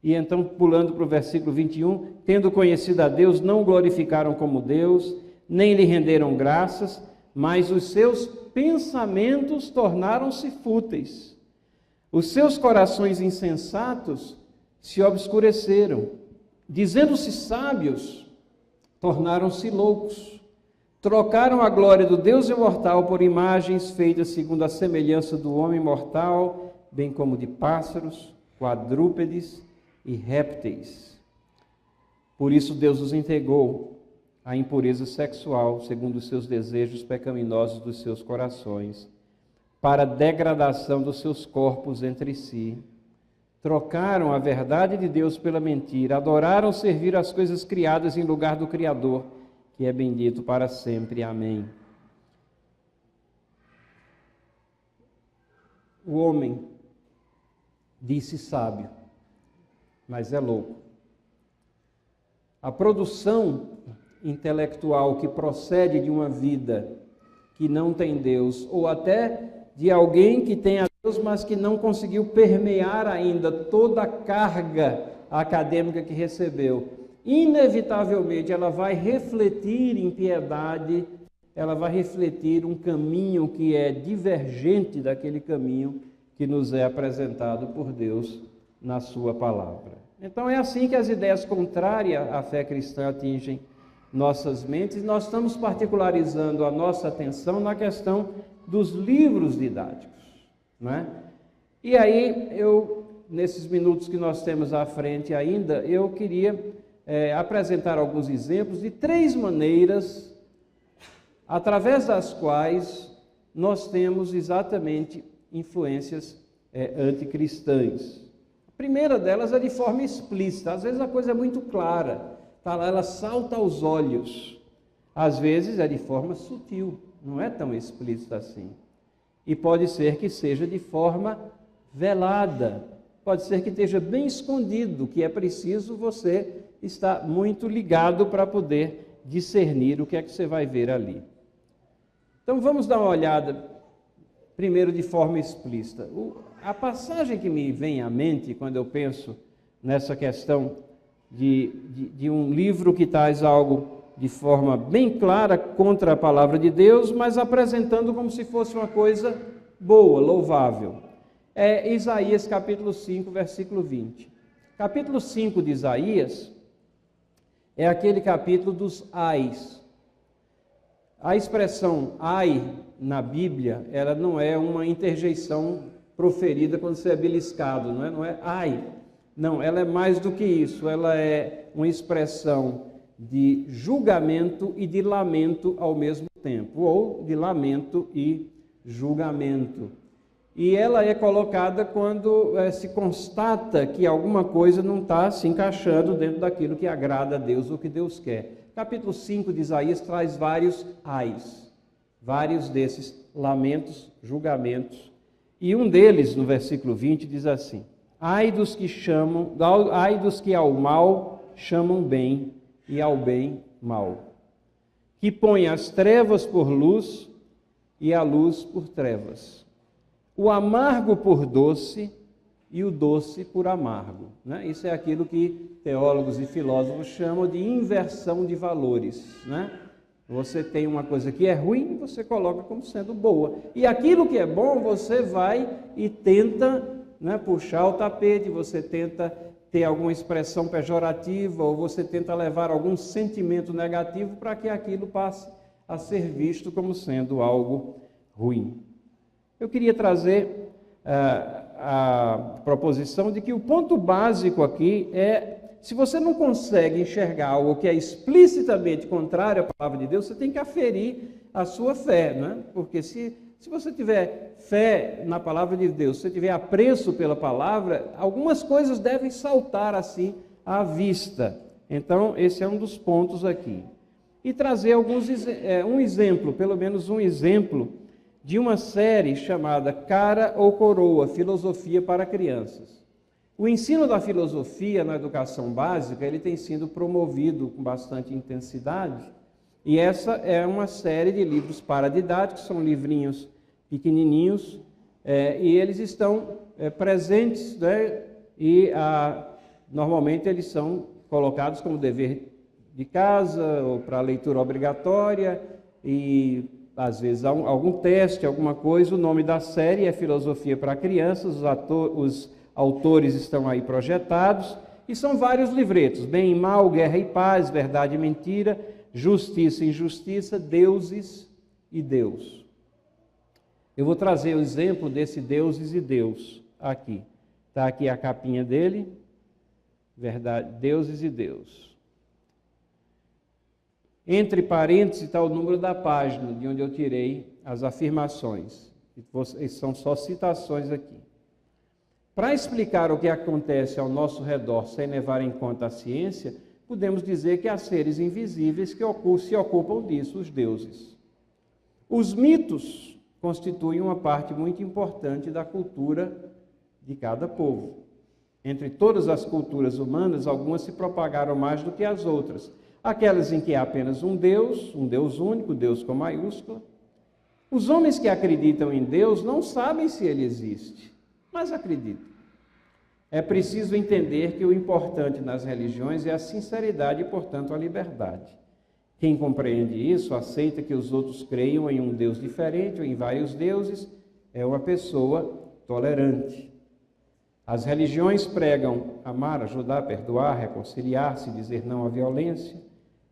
E então, pulando para o versículo 21, tendo conhecido a Deus, não o glorificaram como Deus, nem lhe renderam graças, mas os seus pensamentos tornaram-se fúteis. Os seus corações insensatos se obscureceram. Dizendo-se sábios, tornaram-se loucos. Trocaram a glória do Deus imortal por imagens feitas segundo a semelhança do homem mortal, bem como de pássaros, quadrúpedes e répteis. Por isso Deus os entregou à impureza sexual, segundo os seus desejos pecaminosos dos seus corações, para a degradação dos seus corpos entre si. Trocaram a verdade de Deus pela mentira, adoraram servir as coisas criadas em lugar do Criador, que é bendito para sempre. Amém. O homem disse sábio, mas é louco. A produção intelectual que procede de uma vida que não tem Deus, ou até de alguém que tem a Deus, mas que não conseguiu permear ainda toda a carga acadêmica que recebeu, inevitavelmente ela vai refletir impiedade, ela vai refletir um caminho que é divergente daquele caminho que nos é apresentado por Deus na sua palavra. Então é assim que as ideias contrárias à fé cristã atingem nossas mentes. Nós estamos particularizando a nossa atenção na questão dos livros didáticos, não é? E aí, nesses minutos que nós temos à frente ainda, eu queria apresentar alguns exemplos de 3 maneiras através das quais nós temos exatamente influências anticristãs. A primeira delas é de forma explícita. Às vezes a coisa é muito clara, tá lá, ela salta aos olhos. Às vezes é de forma sutil, não é tão explícita assim. E pode ser que seja de forma velada, pode ser que esteja bem escondido, que é preciso você estar muito ligado para poder discernir o que é que você vai ver ali. Então vamos dar uma olhada primeiro de forma explícita. A passagem que me vem à mente quando eu penso nessa questão de um livro que traz algo de forma bem clara contra a palavra de Deus, mas apresentando como se fosse uma coisa boa, louvável. É Isaías capítulo 5, versículo 20. Capítulo 5 de Isaías é aquele capítulo dos ais. A expressão ai na Bíblia, ela não é uma interjeição proferida quando você é beliscado, não é ai. Não, ela é mais do que isso, ela é uma expressão de julgamento e de lamento ao mesmo tempo, ou de lamento e julgamento. E ela é colocada quando se constata que alguma coisa não está se encaixando dentro daquilo que agrada a Deus, ou que Deus quer. Capítulo 5 de Isaías traz vários ais, vários desses lamentos, julgamentos. E um deles, no versículo 20, diz assim: ai dos que ao mal chamam bem, e ao bem mal, que põe as trevas por luz e a luz por trevas, o amargo por doce e o doce por amargo. Né? Isso é aquilo que teólogos e filósofos chamam de inversão de valores. Né? Você tem uma coisa que é ruim e você coloca como sendo boa. E aquilo que é bom, você vai e tenta, né, puxar o tapete, você tenta ter alguma expressão pejorativa, ou você tenta levar algum sentimento negativo para que aquilo passe a ser visto como sendo algo ruim. Eu queria trazer a proposição de que o ponto básico aqui é, se você não consegue enxergar algo que é explicitamente contrário à palavra de Deus, você tem que aferir a sua fé, né? Porque se você tiver fé na palavra de Deus, se você tiver apreço pela palavra, algumas coisas devem saltar assim à vista. Então, esse é um dos pontos aqui. E trazer um exemplo, pelo menos um exemplo, de uma série chamada Cara ou Coroa, Filosofia para Crianças. O ensino da filosofia na educação básica, ele tem sido promovido com bastante intensidade, e essa é uma série de livros paradidáticos, são livrinhos pequenininhos, e eles estão presentes, né? E normalmente eles são colocados como dever de casa ou para leitura obrigatória, e às vezes há algum teste, alguma coisa. O nome da série é Filosofia para Crianças, os autores estão aí projetados, e são vários livretos: Bem e Mal, Guerra e Paz, Verdade e Mentira, Justiça e Injustiça, Deuses e Deus. Eu vou trazer o exemplo desse Deuses e Deus aqui. Está aqui a capinha dele, verdade, Deuses e Deus. Entre parênteses está o número da página, de onde eu tirei as afirmações. São só citações aqui. Para explicar o que acontece ao nosso redor sem levar em conta a ciência, podemos dizer que há seres invisíveis que se ocupam disso, os deuses. Os mitos constituem uma parte muito importante da cultura de cada povo. Entre todas as culturas humanas, algumas se propagaram mais do que as outras. Aquelas em que há apenas um Deus único, Deus com maiúscula. Os homens que acreditam em Deus não sabem se ele existe, mas acreditam. É preciso entender que o importante nas religiões é a sinceridade e, portanto, a liberdade. Quem compreende isso, aceita que os outros creiam em um Deus diferente ou em vários deuses, é uma pessoa tolerante. As religiões pregam amar, ajudar, perdoar, reconciliar-se, dizer não à violência,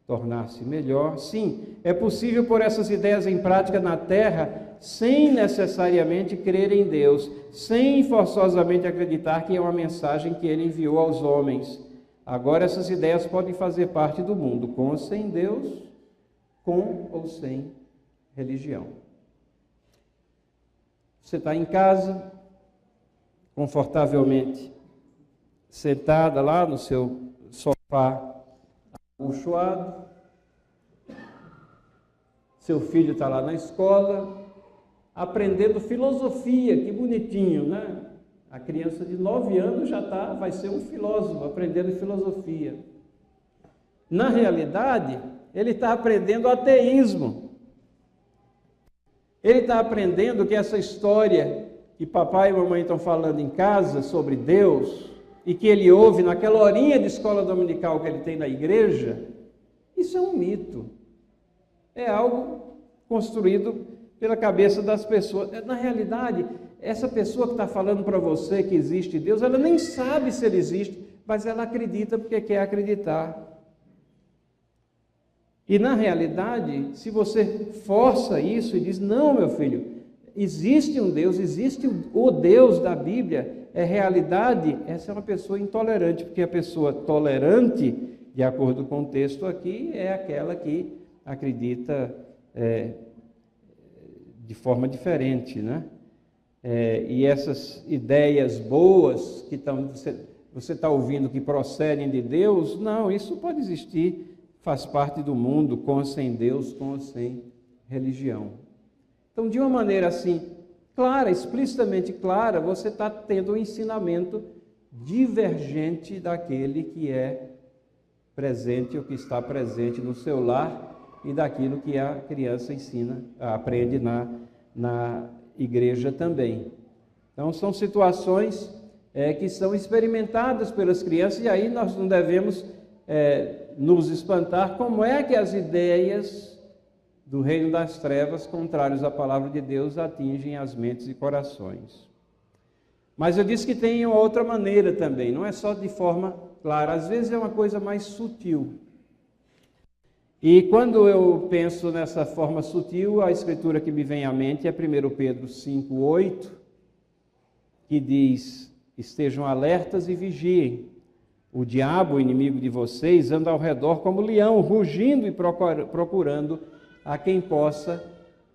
tornar-se melhor. Sim, é possível pôr essas ideias em prática na Terra sem necessariamente crer em Deus, sem forçosamente acreditar que é uma mensagem que Ele enviou aos homens. Agora, essas ideias podem fazer parte do mundo, com ou sem Deus, com ou sem religião. Você está em casa, confortavelmente sentada lá no seu sofá acolchoado, seu filho está lá na escola, aprendendo filosofia, que bonitinho, né? A criança de 9 anos já vai ser um filósofo, aprendendo filosofia. Na realidade, ele está aprendendo ateísmo. Ele está aprendendo que essa história que papai e mamãe estão falando em casa sobre Deus, e que ele ouve naquela horinha de escola dominical que ele tem na igreja, isso é um mito. É algo construído pela cabeça das pessoas. Na realidade, essa pessoa que está falando para você que existe Deus, ela nem sabe se ele existe, mas ela acredita porque quer acreditar. E na realidade, se você força isso e diz, não, meu filho, existe um Deus, existe o Deus da Bíblia, é realidade, essa é uma pessoa intolerante, porque a pessoa tolerante, de acordo com o texto aqui, é aquela que acredita de forma diferente, né? E essas ideias boas que você está ouvindo que procedem de Deus, não, isso pode existir, faz parte do mundo, com ou sem Deus, com ou sem religião. Então, de uma maneira assim, clara, explicitamente clara, você está tendo um ensinamento divergente daquele que é presente ou que está presente no seu lar e daquilo que a criança aprende na igreja também. Então, são situações que são experimentadas pelas crianças e aí nós não devemos nos espantar como é que as ideias do reino das trevas, contrários à palavra de Deus, atingem as mentes e corações. Mas eu disse que tem outra maneira também, não é só de forma clara, às vezes é uma coisa mais sutil. E quando eu penso nessa forma sutil, a escritura que me vem à mente é 1 Pedro 5:8, que diz, estejam alertas e vigiem. O diabo, o inimigo de vocês, anda ao redor como leão, rugindo e procurando a quem possa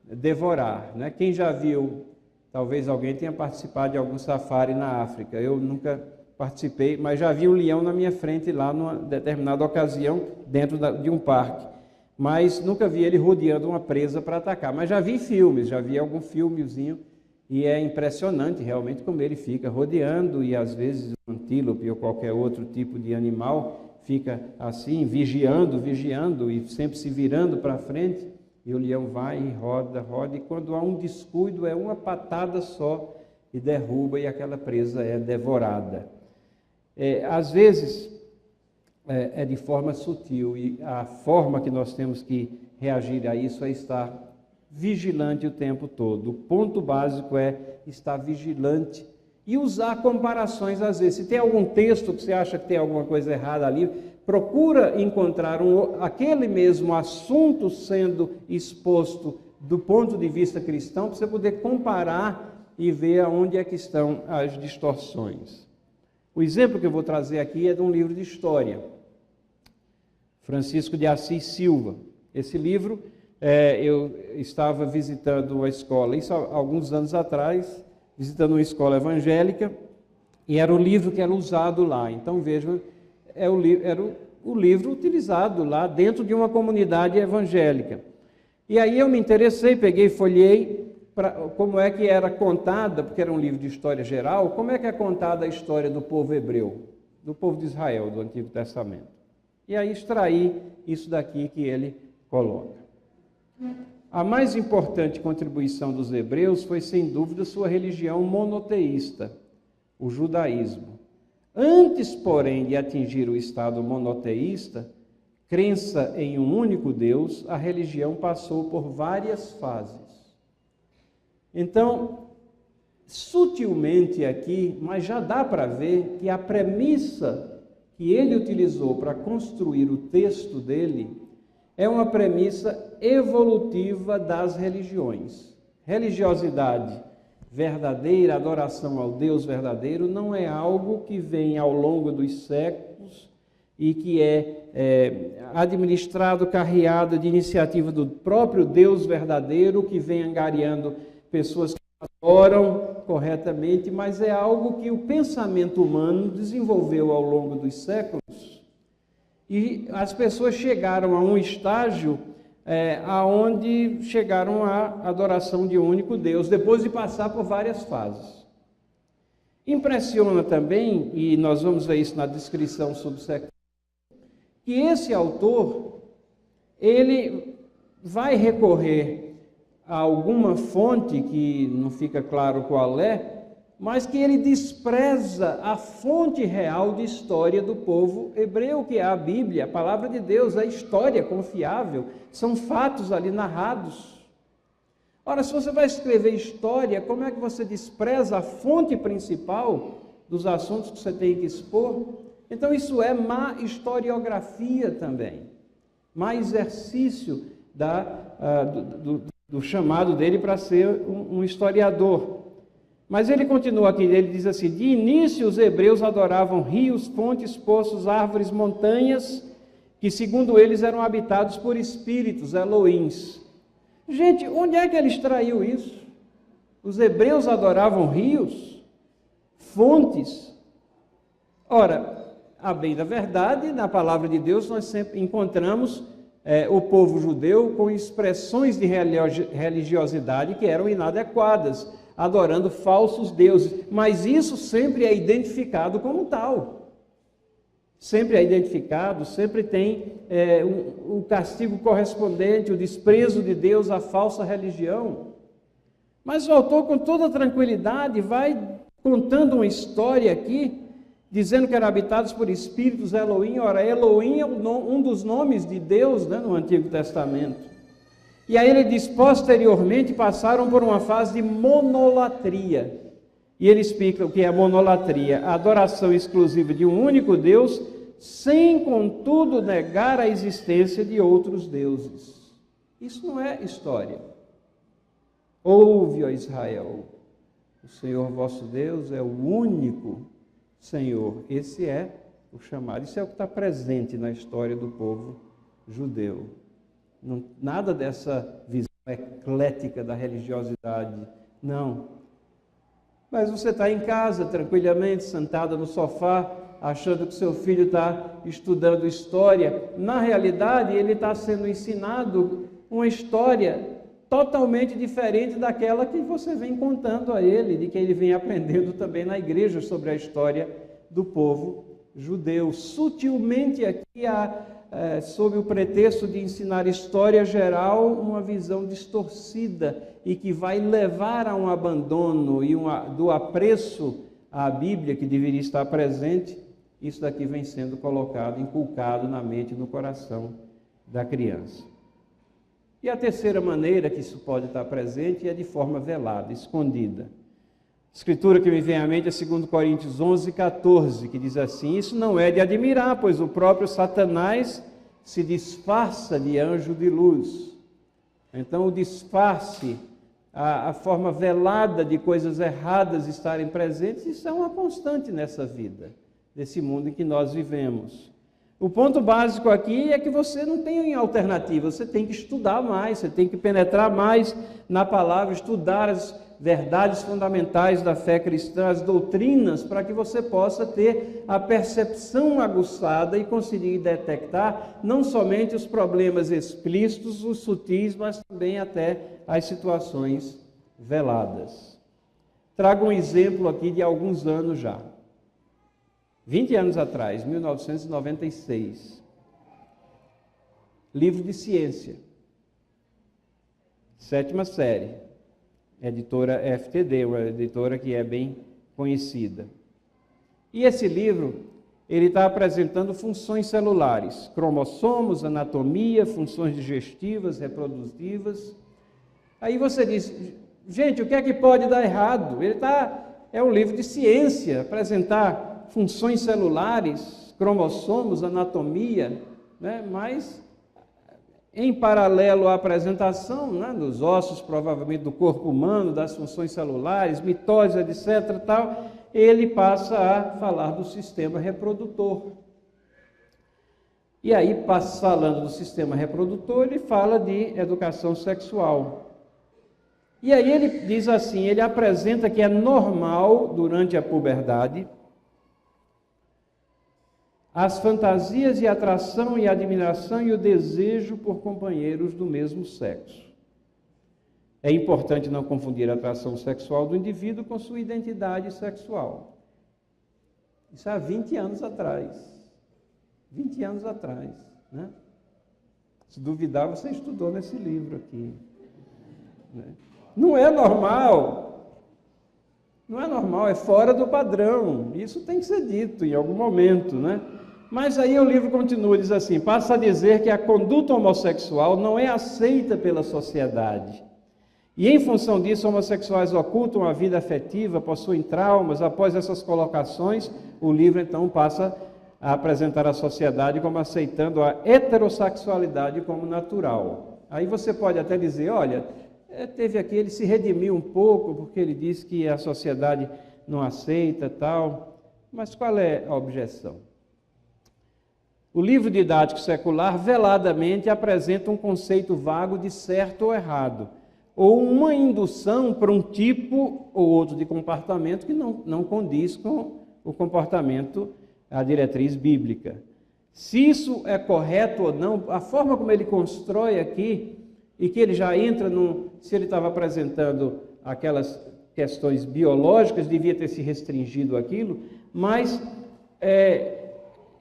devorar. Né? Quem já viu, talvez alguém tenha participado de algum safari na África, eu nunca participei, mas já vi um leão na minha frente lá numa determinada ocasião, dentro de um parque. Mas nunca vi ele rodeando uma presa para atacar. Mas já vi filmes, já vi algum filmezinho, e é impressionante realmente como ele fica rodeando, e às vezes um antílope ou qualquer outro tipo de animal fica assim, vigiando, e sempre se virando para frente, e o leão vai e roda, e quando há um descuido é uma patada só, e derruba, e aquela presa é devorada. Às vezes é de forma sutil, e a forma que nós temos que reagir a isso é estar vigilante o tempo todo. O ponto básico é estar vigilante e usar comparações às vezes. Se tem algum texto que você acha que tem alguma coisa errada ali, procura encontrar aquele mesmo assunto sendo exposto do ponto de vista cristão, para você poder comparar e ver aonde é que estão as distorções. O exemplo que eu vou trazer aqui é de um livro de história, Francisco de Assis Silva. Esse livro, eu estava visitando uma escola, isso há alguns anos atrás, visitando uma escola evangélica, e era o livro que era usado lá. Então, vejam, era o livro utilizado lá dentro de uma comunidade evangélica. E aí eu me interessei, peguei e folhei como é que era contada, porque era um livro de história geral, como é que é contada a história do povo hebreu, do povo de Israel, do Antigo Testamento. E aí extraí isso daqui que ele coloca. A mais importante contribuição dos hebreus foi, sem dúvida, sua religião monoteísta, o judaísmo. Antes, porém, de atingir o estado monoteísta, crença em um único Deus, a religião passou por várias fases. Então, sutilmente aqui, mas já dá para ver que a premissa que ele utilizou para construir o texto dele é uma premissa evolutiva das religiões. Religiosidade verdadeira, adoração ao Deus verdadeiro, não é algo que vem ao longo dos séculos e que é administrado, carreado de iniciativa do próprio Deus verdadeiro, que vem angariando pessoas que adoram corretamente, mas é algo que o pensamento humano desenvolveu ao longo dos séculos, e as pessoas chegaram a um estágio aonde chegaram à adoração de um único Deus, depois de passar por várias fases. Impressiona também, e nós vamos ver isso na descrição subsequente, que esse autor, ele vai recorrer a alguma fonte, que não fica claro qual é, mas que ele despreza a fonte real de história do povo hebreu, que é a Bíblia, a palavra de Deus, a história confiável, são fatos ali narrados. Ora, se você vai escrever história, como é que você despreza a fonte principal dos assuntos que você tem que expor? Então isso é má historiografia também, má exercício do chamado dele para ser um historiador. Mas ele continua aqui, ele diz assim: de início os hebreus adoravam rios, fontes, poços, árvores, montanhas, que segundo eles eram habitados por espíritos, Elohims. Gente, onde é que ele extraiu isso? Os hebreus adoravam rios, fontes. Ora, a bem da verdade, na palavra de Deus nós sempre encontramos o povo judeu com expressões de religiosidade que eram inadequadas, adorando falsos deuses, mas isso sempre é identificado como tal. Sempre é identificado, sempre tem o castigo correspondente, o desprezo de Deus à falsa religião. Mas o autor, com toda tranquilidade, vai contando uma história aqui, dizendo que eram habitados por espíritos, Elohim. Ora, Elohim é um dos nomes de Deus, né, no Antigo Testamento. E aí ele diz, posteriormente passaram por uma fase de monolatria. E ele explica o que é monolatria: a adoração exclusiva de um único Deus, sem contudo negar a existência de outros deuses. Isso não é história. Ouve, ó Israel, o Senhor vosso Deus é o único Senhor. Esse é o chamado, isso é o que está presente na história do povo judeu. Não, nada dessa visão eclética da religiosidade, não. Mas você está em casa, tranquilamente, sentada no sofá, achando que seu filho está estudando história. Na realidade, ele está sendo ensinado uma história totalmente diferente daquela que você vem contando a ele, de que ele vem aprendendo também na igreja sobre a história do povo judeu. Sutilmente aqui sob o pretexto de ensinar história geral, uma visão distorcida e que vai levar a um abandono e do apreço à Bíblia que deveria estar presente. Isso daqui vem sendo colocado, inculcado na mente e no coração da criança. E a terceira maneira que isso pode estar presente é de forma velada, escondida. A escritura que me vem à mente é 2 Coríntios 11, 14, que diz assim: isso não é de admirar, pois o próprio Satanás se disfarça de anjo de luz. Então o disfarce, a forma velada de coisas erradas estarem presentes, isso é uma constante nessa vida, desse mundo em que nós vivemos. O ponto básico aqui é que você não tem alternativa, você tem que estudar mais, você tem que penetrar mais na palavra, estudar as verdades fundamentais da fé cristã, as doutrinas, para que você possa ter a percepção aguçada e conseguir detectar não somente os problemas explícitos, os sutis, mas também até as situações veladas. Trago um exemplo aqui de alguns anos já. 20 anos atrás, 1996, livro de ciência, 7ª série, editora FTD, uma editora que é bem conhecida. E esse livro, ele está apresentando funções celulares, cromossomos, anatomia, funções digestivas, reprodutivas. Aí você diz, gente, o que é que pode dar errado? É um livro de ciência, apresentar funções celulares, cromossomos, anatomia, né? Mas em paralelo à apresentação, né, dos ossos, provavelmente do corpo humano, das funções celulares, mitose, etc., tal, ele passa a falar do sistema reprodutor. E aí, falando do sistema reprodutor, ele fala de educação sexual. E aí ele diz assim, ele apresenta que é normal, durante a puberdade, as fantasias e atração e admiração e o desejo por companheiros do mesmo sexo. É importante não confundir a atração sexual do indivíduo com sua identidade sexual. Isso há 20 anos atrás. 20 anos atrás, né? Se duvidar, você estudou nesse livro aqui, né? Não é normal. Não é normal, é fora do padrão. Isso tem que ser dito em algum momento, né? Mas aí o livro continua, diz assim, passa a dizer que a conduta homossexual não é aceita pela sociedade. E em função disso, homossexuais ocultam a vida afetiva, possuem traumas. Após essas colocações, o livro então passa a apresentar a sociedade como aceitando a heterossexualidade como natural. Aí você pode até dizer, olha, teve aqui, ele se redimiu um pouco, porque ele disse que a sociedade não aceita tal. Mas qual é a objeção? O livro didático secular veladamente apresenta um conceito vago de certo ou errado, ou uma indução para um tipo ou outro de comportamento que não condiz com o comportamento, a diretriz bíblica. Se isso é correto ou não, a forma como ele constrói aqui, e que ele já entra se ele estava apresentando aquelas questões biológicas, devia ter se restringido aquilo, mas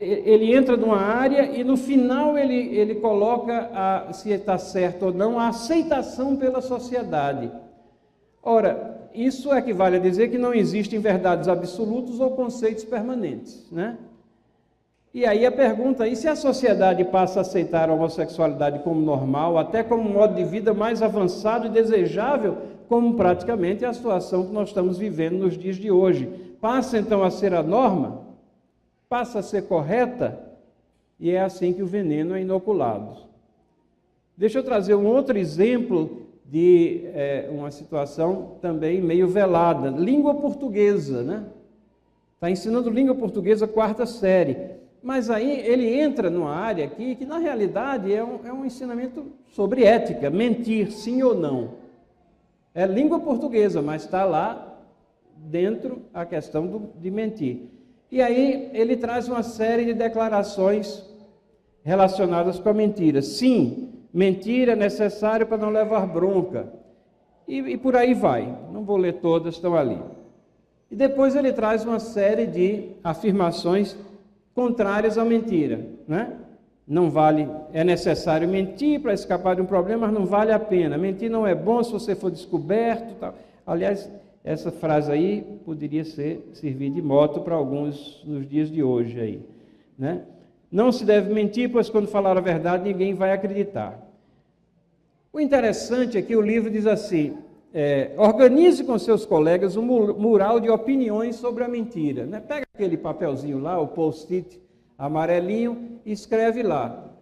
ele entra numa área e no final ele coloca, se está certo ou não, a aceitação pela sociedade. Ora, isso equivale a dizer que não existem verdades absolutas ou conceitos permanentes, né? E aí a pergunta, e se a sociedade passa a aceitar a homossexualidade como normal, até como um modo de vida mais avançado e desejável, como praticamente é a situação que nós estamos vivendo nos dias de hoje? Passa então a ser a norma? Passa a ser correta? E é assim que o veneno é inoculado. Deixa eu trazer um outro exemplo de uma situação também meio velada. Língua portuguesa, né? Está ensinando língua portuguesa, 4ª série. Mas aí ele entra numa área aqui que, na realidade, é um ensinamento sobre ética, mentir, sim ou não. É língua portuguesa, mas está lá dentro a questão de mentir. E aí ele traz uma série de declarações relacionadas com a mentira. Sim, mentir é necessário para não levar bronca. E por aí vai. Não vou ler todas, estão ali. E depois ele traz uma série de afirmações contrárias à mentira, né? Não vale, é necessário mentir para escapar de um problema, mas não vale a pena. Mentir não é bom se você for descoberto, tal. Aliás, essa frase aí poderia servir de moto para alguns nos dias de hoje aí, né? Não se deve mentir, pois quando falar a verdade ninguém vai acreditar. O interessante é que o livro diz assim, organize com seus colegas um mural de opiniões sobre a mentira, né? Pega aquele papelzinho lá, o post-it amarelinho, e escreve lá.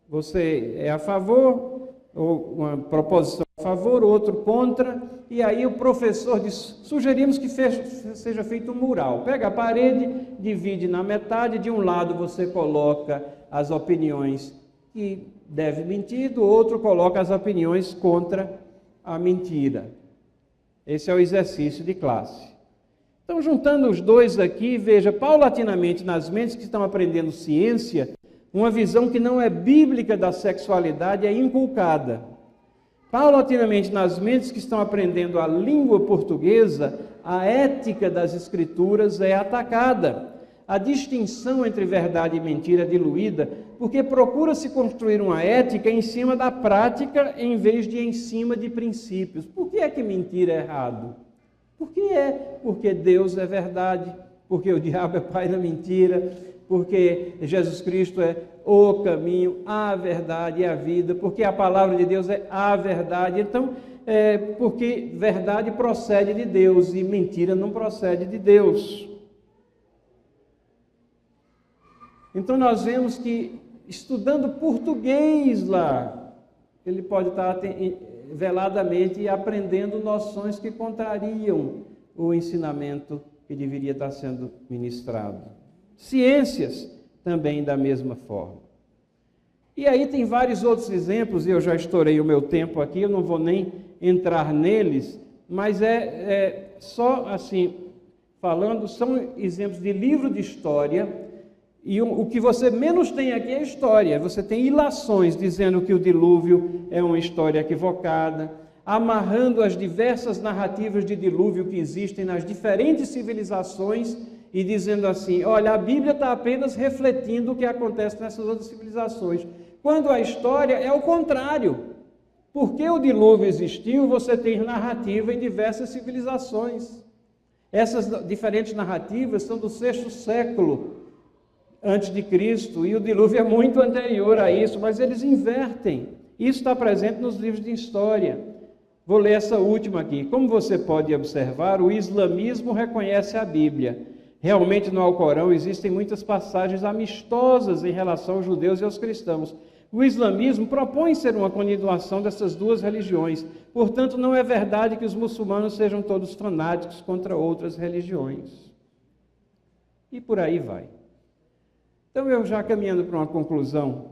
Você é a favor, ou uma proposição a favor, outro contra, e aí o professor diz, sugerimos que seja feito um mural. Pega a parede, divide na metade, de um lado você coloca as opiniões que deve mentir, do outro coloca as opiniões contra a mentira. Esse é o exercício de classe. Então, juntando os dois aqui, veja, paulatinamente nas mentes que estão aprendendo ciência, uma visão que não é bíblica da sexualidade é inculcada. Paulatinamente nas mentes que estão aprendendo a língua portuguesa, a ética das escrituras é atacada. A distinção entre verdade e mentira é diluída, porque procura-se construir uma ética em cima da prática, em vez de em cima de princípios. Por que é que mentir é errado? Por que é? Porque Deus é verdade, porque o diabo é pai da mentira, porque Jesus Cristo é o caminho, a verdade e a vida, porque a palavra de Deus é a verdade. Então, porque verdade procede de Deus e mentira não procede de Deus. Então nós vemos que, estudando português lá, ele pode estar veladamente aprendendo noções que contrariam o ensinamento que deveria estar sendo ministrado. Ciências também da mesma forma. E aí tem vários outros exemplos, e eu já estourei o meu tempo aqui, eu não vou nem entrar neles, mas só assim, falando, são exemplos de livro de história, e o que você menos tem aqui é história. Você tem ilações dizendo que o dilúvio é uma história equivocada, amarrando as diversas narrativas de dilúvio que existem nas diferentes civilizações e dizendo assim, olha, a Bíblia está apenas refletindo o que acontece nessas outras civilizações. Quando a história é o contrário. Porque o dilúvio existiu, você tem narrativa em diversas civilizações. Essas diferentes narrativas são do 6º século antes de Cristo, e o dilúvio é muito anterior a isso, mas eles invertem. Isso está presente nos livros de história. Vou ler essa última aqui. Como você pode observar, o islamismo reconhece a Bíblia. Realmente no Alcorão existem muitas passagens amistosas em relação aos judeus e aos cristãos. O islamismo propõe ser uma continuação dessas duas religiões. Portanto, não é verdade que os muçulmanos sejam todos fanáticos contra outras religiões. E por aí vai. Então, eu já caminhando para uma conclusão,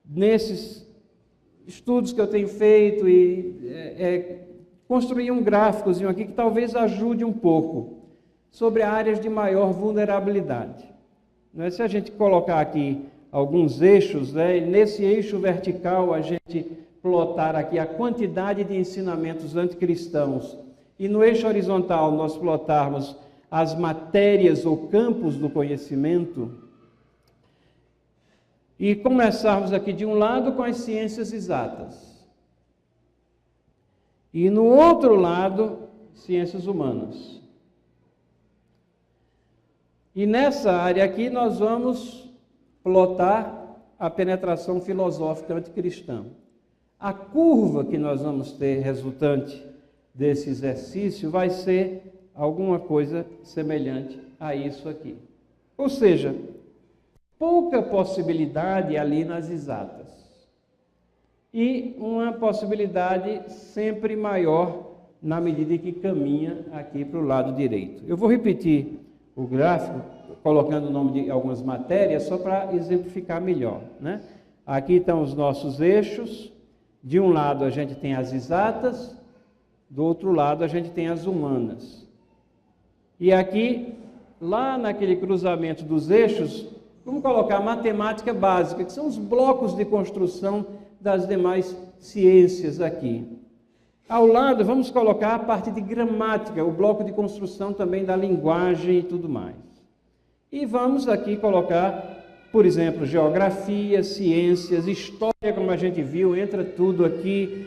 nesses estudos que eu tenho feito e construir um gráficozinho aqui que talvez ajude um pouco sobre áreas de maior vulnerabilidade. Se a gente colocar aqui alguns eixos, nesse eixo vertical a gente plotar aqui a quantidade de ensinamentos anticristãos e no eixo horizontal nós plotarmos as matérias ou campos do conhecimento e começarmos aqui de um lado com as ciências exatas e no outro lado ciências humanas. E nessa área aqui nós vamos plotar a penetração filosófica anticristã. A curva que nós vamos ter resultante desse exercício vai ser alguma coisa semelhante a isso aqui. Ou seja, pouca possibilidade ali nas exatas. E uma possibilidade sempre maior na medida que caminha aqui para o lado direito. Eu vou repetir o gráfico, colocando o nome de algumas matérias, só para exemplificar melhor, Aqui estão os nossos eixos. De um lado a gente tem as exatas, do outro lado a gente tem as humanas. E aqui, lá naquele cruzamento dos eixos, vamos colocar a matemática básica, que são os blocos de construção das demais ciências aqui. Ao lado, vamos colocar a parte de gramática, o bloco de construção também da linguagem e tudo mais. E vamos aqui colocar, por exemplo, geografia, ciências, história, como a gente viu, entra tudo aqui,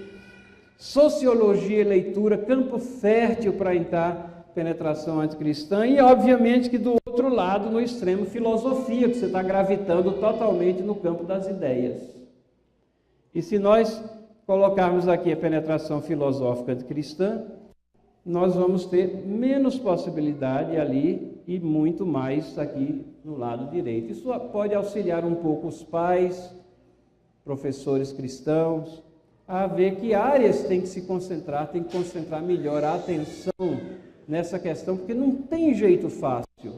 sociologia e leitura, campo fértil para entrar penetração anticristã, e obviamente que do outro lado, no extremo, filosofia, que você está gravitando totalmente no campo das ideias. E se nós colocarmos aqui a penetração filosófica anticristã, nós vamos ter menos possibilidade ali e muito mais aqui no lado direito. Isso pode auxiliar um pouco os pais, professores cristãos, a ver que áreas tem que se concentrar, tem que concentrar melhor a atenção nessa questão, porque não tem jeito fácil.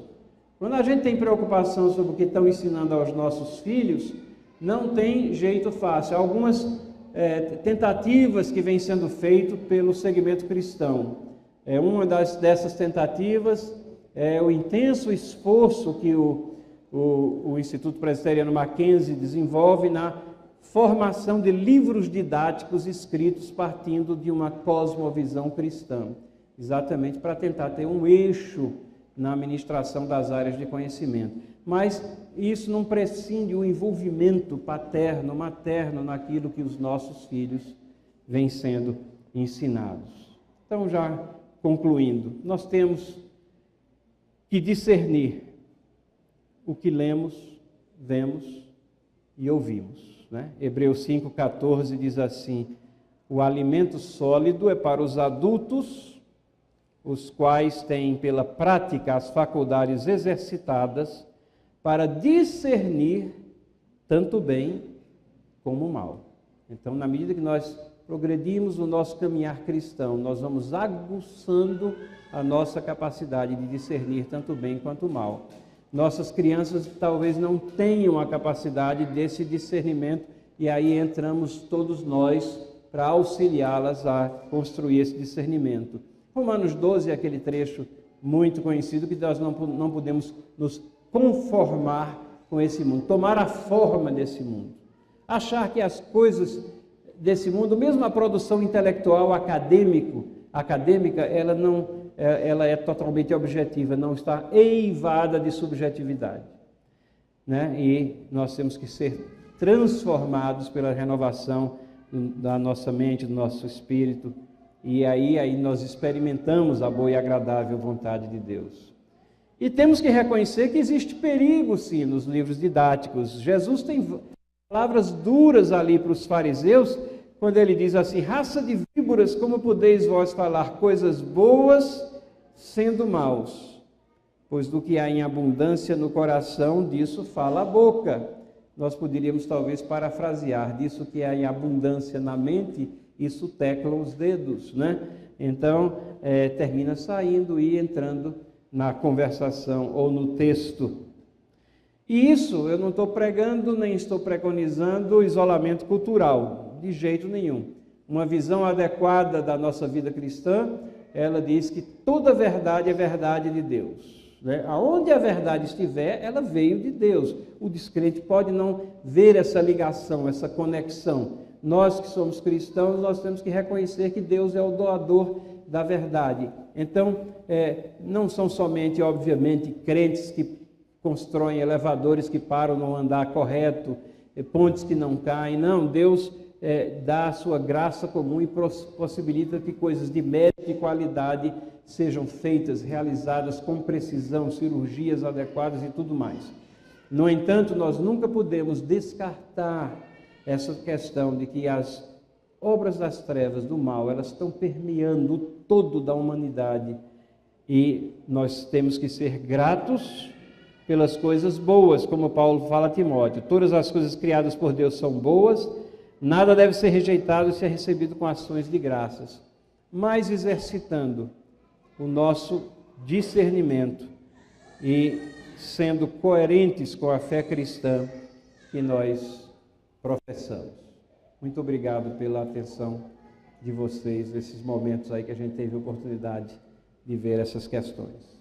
Quando a gente tem preocupação sobre o que estão ensinando aos nossos filhos, não tem jeito fácil. Algumas tentativas que vêm sendo feitas pelo segmento cristão. Uma dessas tentativas é o intenso esforço que o Instituto Presbiteriano Mackenzie desenvolve na formação de livros didáticos escritos partindo de uma cosmovisão cristã, exatamente para tentar ter um eixo na administração das áreas de conhecimento. Mas isso não prescinde o envolvimento paterno, materno naquilo que os nossos filhos vêm sendo ensinados. Então, já concluindo, nós temos que discernir o que lemos, vemos e ouvimos, Hebreus 5,14 diz assim: o alimento sólido é para os adultos, os quais têm pela prática as faculdades exercitadas para discernir tanto o bem como o mal. Então, na medida que nós progredimos no nosso caminhar cristão, nós vamos aguçando a nossa capacidade de discernir tanto o bem quanto o mal. Nossas crianças talvez não tenham a capacidade desse discernimento, e aí entramos todos nós para auxiliá-las a construir esse discernimento. Romanos 12 é aquele trecho muito conhecido que nós não podemos nos conformar com esse mundo, tomar a forma desse mundo, achar que as coisas desse mundo, mesmo a produção intelectual acadêmica, ela é totalmente objetiva, não está eivada de subjetividade, né? E nós temos que ser transformados pela renovação da nossa mente, do nosso espírito, e aí nós experimentamos a boa e agradável vontade de Deus. E temos que reconhecer que existe perigo, sim, nos livros didáticos. Jesus tem palavras duras ali para os fariseus, quando ele diz assim: raça de víboras, como podeis vós falar coisas boas sendo maus? Pois do que há em abundância no coração, disso fala a boca. Nós poderíamos talvez parafrasear: disso que há em abundância na mente, isso teclam os dedos, né? Então, termina saindo e entrando na conversação ou no texto. E isso, eu não estou pregando, nem estou preconizando isolamento cultural, de jeito nenhum. Uma visão adequada da nossa vida cristã, ela diz que toda verdade é verdade de Deus, né? Aonde a verdade estiver, ela veio de Deus. O descrente pode não ver essa ligação, essa conexão. Nós que somos cristãos, nós temos que reconhecer que Deus é o doador da verdade. Então, não são somente, obviamente, crentes que constroem elevadores que param no andar correto, pontes que não caem. Não, Deus dá a sua graça comum e possibilita que coisas de mérito e qualidade sejam feitas, realizadas com precisão, cirurgias adequadas e tudo mais. No entanto, nós nunca podemos descartar essa questão de que as obras das trevas, do mal, elas estão permeando o todo da humanidade, e nós temos que ser gratos pelas coisas boas, como Paulo fala a Timóteo: todas as coisas criadas por Deus são boas, nada deve ser rejeitado e ser recebido com ações de graças, mas exercitando o nosso discernimento e sendo coerentes com a fé cristã que nós professamos. Muito obrigado pela atenção de vocês nesses momentos aí que a gente teve a oportunidade de ver essas questões.